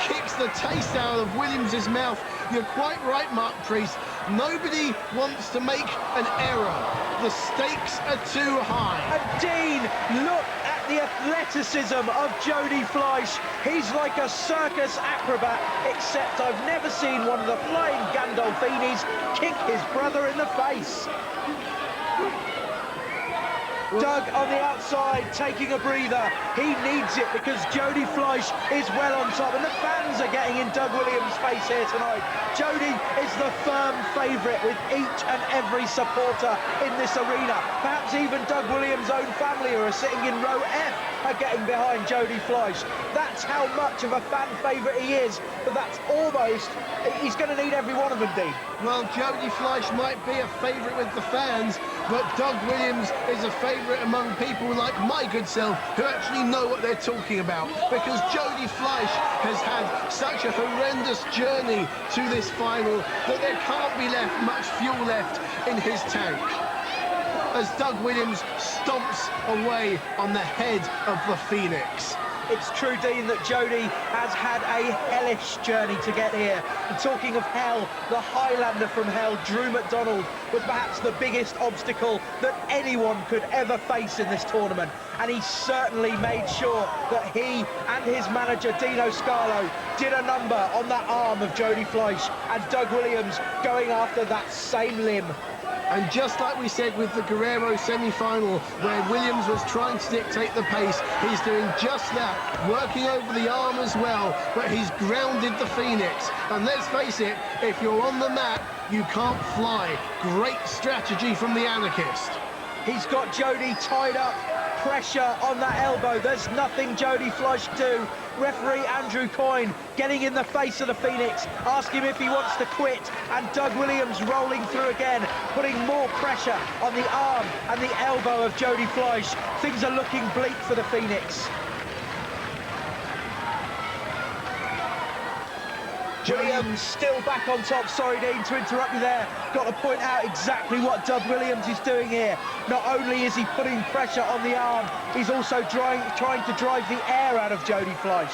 kicks the taste out of Williams' mouth. You're quite right, Mark Priest. Nobody wants to make an error. The stakes are too high. And Dean, look at the athleticism of Jody Fleisch. He's like a circus acrobat, except I've never seen one of the flying Gandolfinis kick his brother in the face. Doug on the outside, taking a breather. He needs it because Jody Fleisch is well on top, and the fans are getting in Doug Williams' face here tonight. Jody is the firm favourite with each and every supporter in this arena. Perhaps even Doug Williams' own family, who are sitting in row F, are getting behind Jody Fleisch. That's how much of a fan favourite he is, but that's almost... He's going to need every one of them, Dean. Well, Jody Fleisch might be a favourite with the fans, but Doug Williams is a favourite among people like my good self who actually know what they're talking about, because Jody Fleisch has had such a horrendous journey to this final that there can't be much fuel left in his tank. As Doug Williams stomps away on the head of the Phoenix. It's true, Dean, that Jody has had a hellish journey to get here. And talking of hell, the Highlander from hell, Drew McDonald, was perhaps the biggest obstacle that anyone could ever face in this tournament. And he certainly made sure that he and his manager, Dino Scarlo, did a number on that arm of Jody Fleisch, and Doug Williams going after that same limb. And just like we said with the Guerrero semi-final, where Williams was trying to dictate the pace, he's doing just that, working over the arm as well, but he's grounded the Phoenix. And let's face it, if you're on the mat, you can't fly. Great strategy from the Anarchist. He's got Jody tied up, pressure on that elbow. There's nothing Jody Fleisch do. Referee Andrew Coyne getting in the face of the Phoenix, asking him if he wants to quit, and Doug Williams rolling through again, putting more pressure on the arm and the elbow of Jody Fleisch. Things are looking bleak for the Phoenix. Williams still back on top. Sorry, Dean, to interrupt you there. Got to point out exactly what Doug Williams is doing here. Not only is he putting pressure on the arm, he's also trying to drive the air out of Jody Fleisch.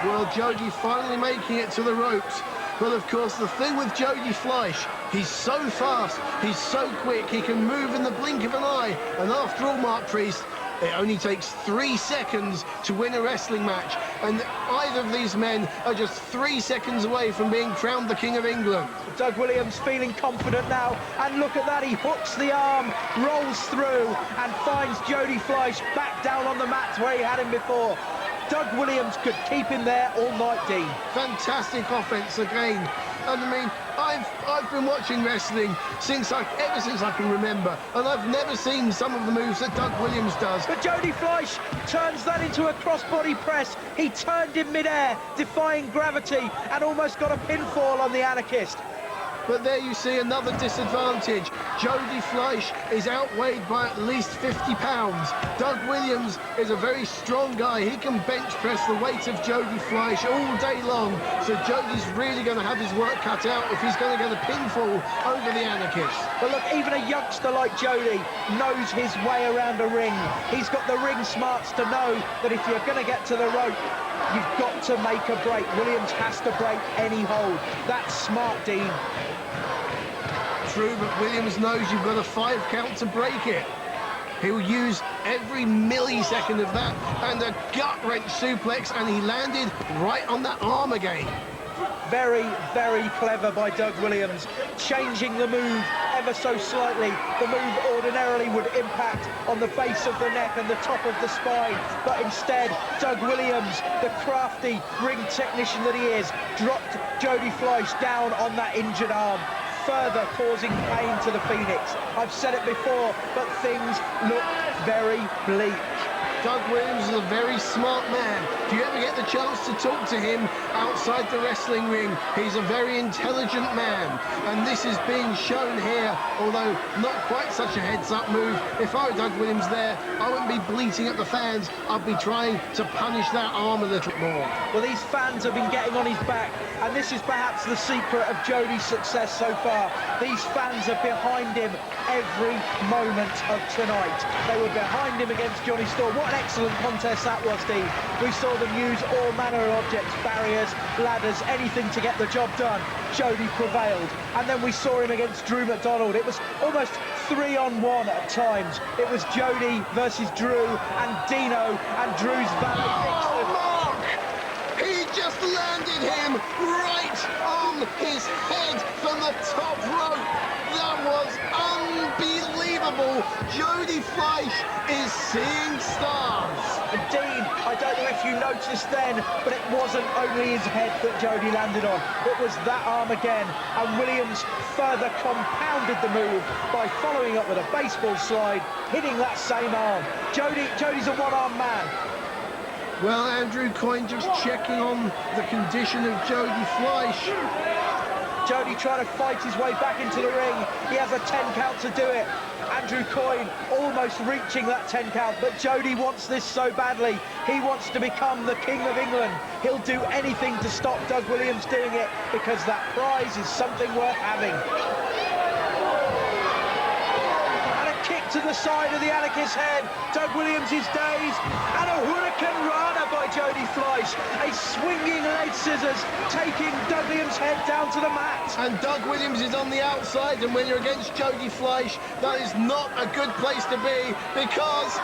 Well, Jody finally making it to the ropes. But of course, the thing with Jody Fleisch, he's so fast, he's so quick, he can move in the blink of an eye. And after all, Mark Priest, it only takes 3 seconds to win a wrestling match, and either of these men are just 3 seconds away from being crowned the King of England. Doug Williams feeling confident now, and look at that, he hooks the arm, rolls through, and finds Jody Fleisch back down on the mats where he had him before. Doug Williams could keep him there all night, Dean. Fantastic offense again. And I mean, I've been watching wrestling ever since I can remember, and I've never seen some of the moves that Doug Williams does. But Jody Fleisch turns that into a crossbody press. He turned in midair, defying gravity, and almost got a pinfall on the Anarchist. But there you see another disadvantage. Jody Fleisch is outweighed by at least 50 pounds. Doug Williams is a very strong guy. He can bench press the weight of Jody Fleisch all day long. So Jody's really going to have his work cut out if he's going to get a pinfall over the anarchist. But look, even a youngster like Jody knows his way around a ring. He's got the ring smarts to know that if you're going to get to the rope, you've got to make a break. Williams has to break any hold. That's smart, Dean. True, but Williams knows you've got a 5 count to break it. He'll use every millisecond of that, and a gut-wrench suplex, and he landed right on that arm again. Very, very clever by Doug Williams, changing the move ever so slightly. The move ordinarily would impact on the base of the neck and the top of the spine, but instead, Doug Williams, the crafty ring technician that he is, dropped Jody Fleisch down on that injured arm, further causing pain to the Phoenix. I've said it before, but things look very bleak. Doug Williams is a very smart man. If you ever get the chance to talk to him outside the wrestling ring, he's a very intelligent man. And this is being shown here, although not quite such a heads-up move. If I were Doug Williams there, I wouldn't be bleating at the fans. I'd be trying to punish that arm a little more. Well, these fans have been getting on his back, and this is perhaps the secret of Jody's success so far. These fans are behind him every moment of tonight. They were behind him against Jonny Storm. What an excellent contest that was, Steve. We saw them use all manner of objects, barriers, ladders, anything to get the job done. Jody prevailed. And then we saw him against Drew McDonald. It was almost 3-on-1 at times. It was Jody versus Drew, and Dino and Drew's valet. Oh, Mark! He just landed him right on his head from the top rope. That was unbelievable. Jody Fleisch is seeing stars. Indeed, I don't know if you noticed then, but it wasn't only his head that Jody landed on. It was that arm again, and Williams further compounded the move by following up with a baseball slide, hitting that same arm. Jody's a one-armed man. Well, Andrew Coyne just checking on the condition of Jody Fleisch. Jody trying to fight his way back into the ring. He has a 10 count to do it. Andrew Coyne almost reaching that 10 count, but Jody wants this so badly. He wants to become the King of England. He'll do anything to stop Doug Williams doing it, because that prize is something worth having. Kick to the side of the anarchist's head. Doug Williams is dazed, and a hurricane rana by Jody Fleisch. A swinging leg scissors taking Doug Williams' head down to the mat. And Doug Williams is on the outside, and when you're against Jody Fleisch, that is not a good place to be, because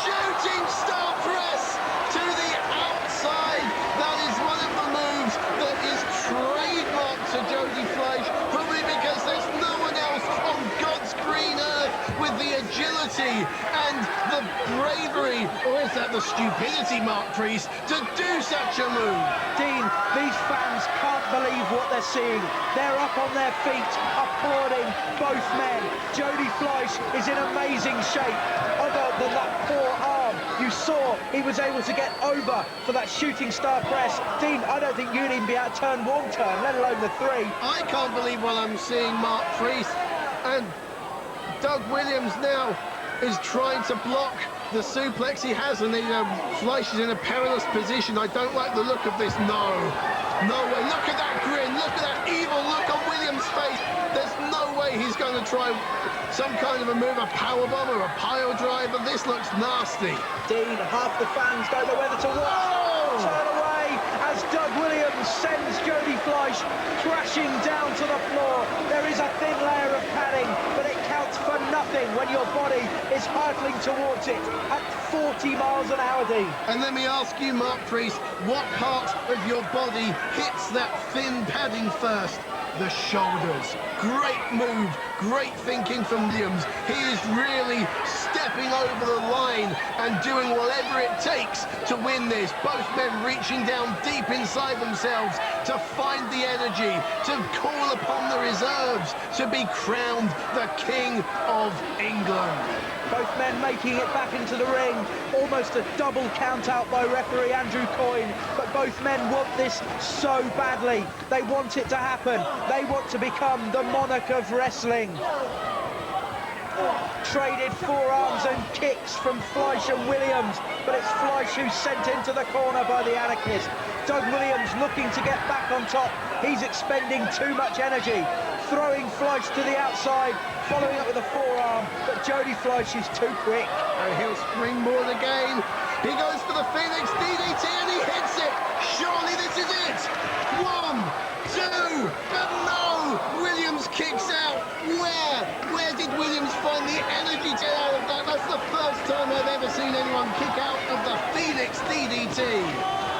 shooting star press to the outside. That is one of the moves that is trademarked to Jody Fleisch, probably because there's no one else on God's green earth with the agility and the bravery, or is that the stupidity, Mark Priest, to do such a move? Dean, these fans can't believe what they're seeing. They're up on their feet, applauding both men. Jody Fleisch is in amazing shape, other than that poor arm. You saw he was able to get over for that shooting star press. Dean, I don't think you'd even be able to turn one turn, let alone the three. I can't believe what I'm seeing, Mark Priest. And Doug Williams now is trying to block the suplex he has, and Fleisch is in a perilous position. I don't like the look of this. No way. Look at that grin. Look at that evil look on Williams' face. There's no way he's going to try some kind of a move, a powerbomb or a pile driver. This looks nasty. Dean, half the fans don't know whether to watch. Turn away as Doug Williams sends Jody Fleisch crashing down to the floor. There is a thin layer of padding, but it counts for nothing when your body is hurtling towards it at 40 miles an hour, Dean. And let me ask you, Mark Priest, what part of your body hits that thin padding first? The shoulders. Great move, great thinking from Williams. He is really stepping stepping over the line and doing whatever it takes to win this. Both men reaching down deep inside themselves to find the energy, to call upon the reserves, to be crowned the King of England. Both men making it back into the ring. Almost a double count out by referee Andrew Coyne. But both men want this so badly. They want it to happen. They want to become the monarch of wrestling. Traded forearms and kicks from Fleisch and Williams, but it's Fleisch who's sent into the corner by the anarchist. Doug Williams looking to get back on top. He's expending too much energy, throwing Fleisch to the outside, following up with a forearm, but Jody Fleisch is too quick. And he'll springboard again. He goes for the Phoenix DDT and he hits it. Surely this is it. 1, 2, but no! Williams kicks out. Where did Williams find the energy to get out of that? That's the first time I've ever seen anyone kick out of the Phoenix DDT.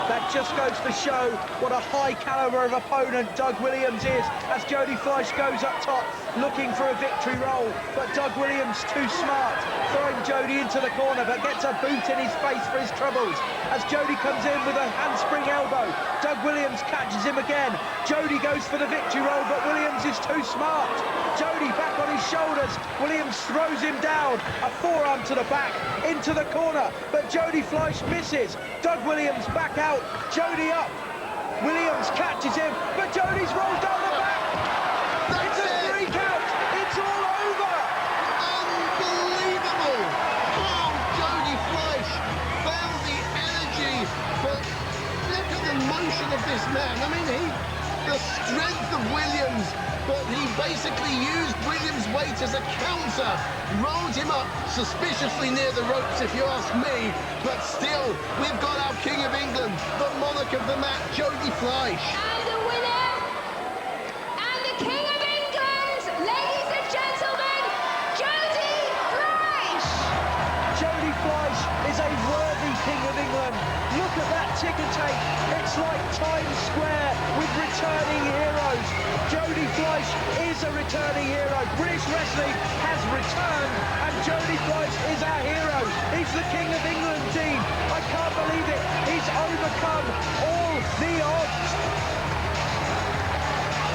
That just goes to show what a high caliber of opponent Doug Williams is, as Jody Fleisch goes up top looking for a victory roll, but Doug Williams too smart, throwing Jody into the corner, but gets a boot in his face for his troubles. As Jody comes in with a handspring elbow, Doug Williams catches him again. Jody goes for the victory roll, but Williams is too smart. Jody back on his shoulders. Williams throws him down. A forearm to the back, into the corner, but Jody Fleisch misses. Doug Williams back out. Jody up. Williams catches him, but Jody's rolled down the back. It's a 3 count. It's all over. Unbelievable. Oh, Jody Fleisch found the energy. But look at the motion of this man. I mean, the strength of Williams, but he basically used Williams' weight as a counter, rolled him up suspiciously near the ropes, if you ask me, but still, we've got our King of England, the monarch of the match, Jody Fleisch. And the winner, and the King of England, ladies and gentlemen, Jody Fleisch. Jody Fleisch is a worthy King of England. Look at that ticker tape. It's like Times Square with returning heroes. Jody Fleisch is a returning hero. British wrestling has returned, and Jody Fleisch is our hero. He's the King of England, Dean. I can't believe it. He's overcome all the odds.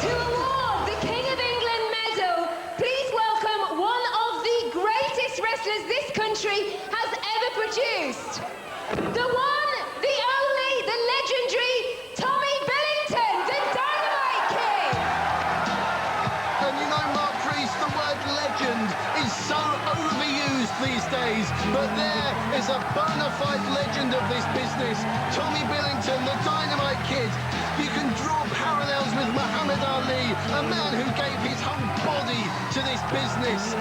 To award the King of England medal, please welcome one of the greatest wrestlers this country has ever produced. The one, the only, the legendary Tommy Billington, the Dynamite King. And you know, Mark Priest, the word legend is so overused these days, but there is a bona fide legend of this business, Tommy Billington, the Dynamite Kid. You can draw parallels with Muhammad Ali, a man who gave his whole body to this business.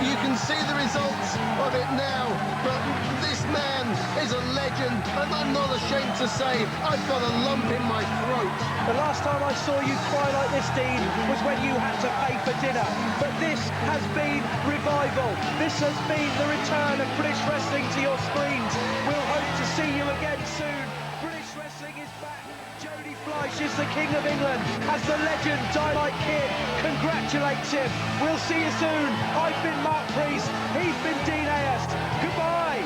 You can see the results of it now, but this man is a legend, and I'm not ashamed to say I've got a lump in my throat. The last time I saw you cry like this, Dean, was when you had to pay for dinner. But this has been revival. This has been the return of British wrestling to your screens. We'll hope to see you again soon. British wrestling is back. Jody Fleisch is the King of England as the legend Dynamite Kid congratulates him. We'll see you soon. I've been Mark Priest. He's been Dean Ayers. Goodbye.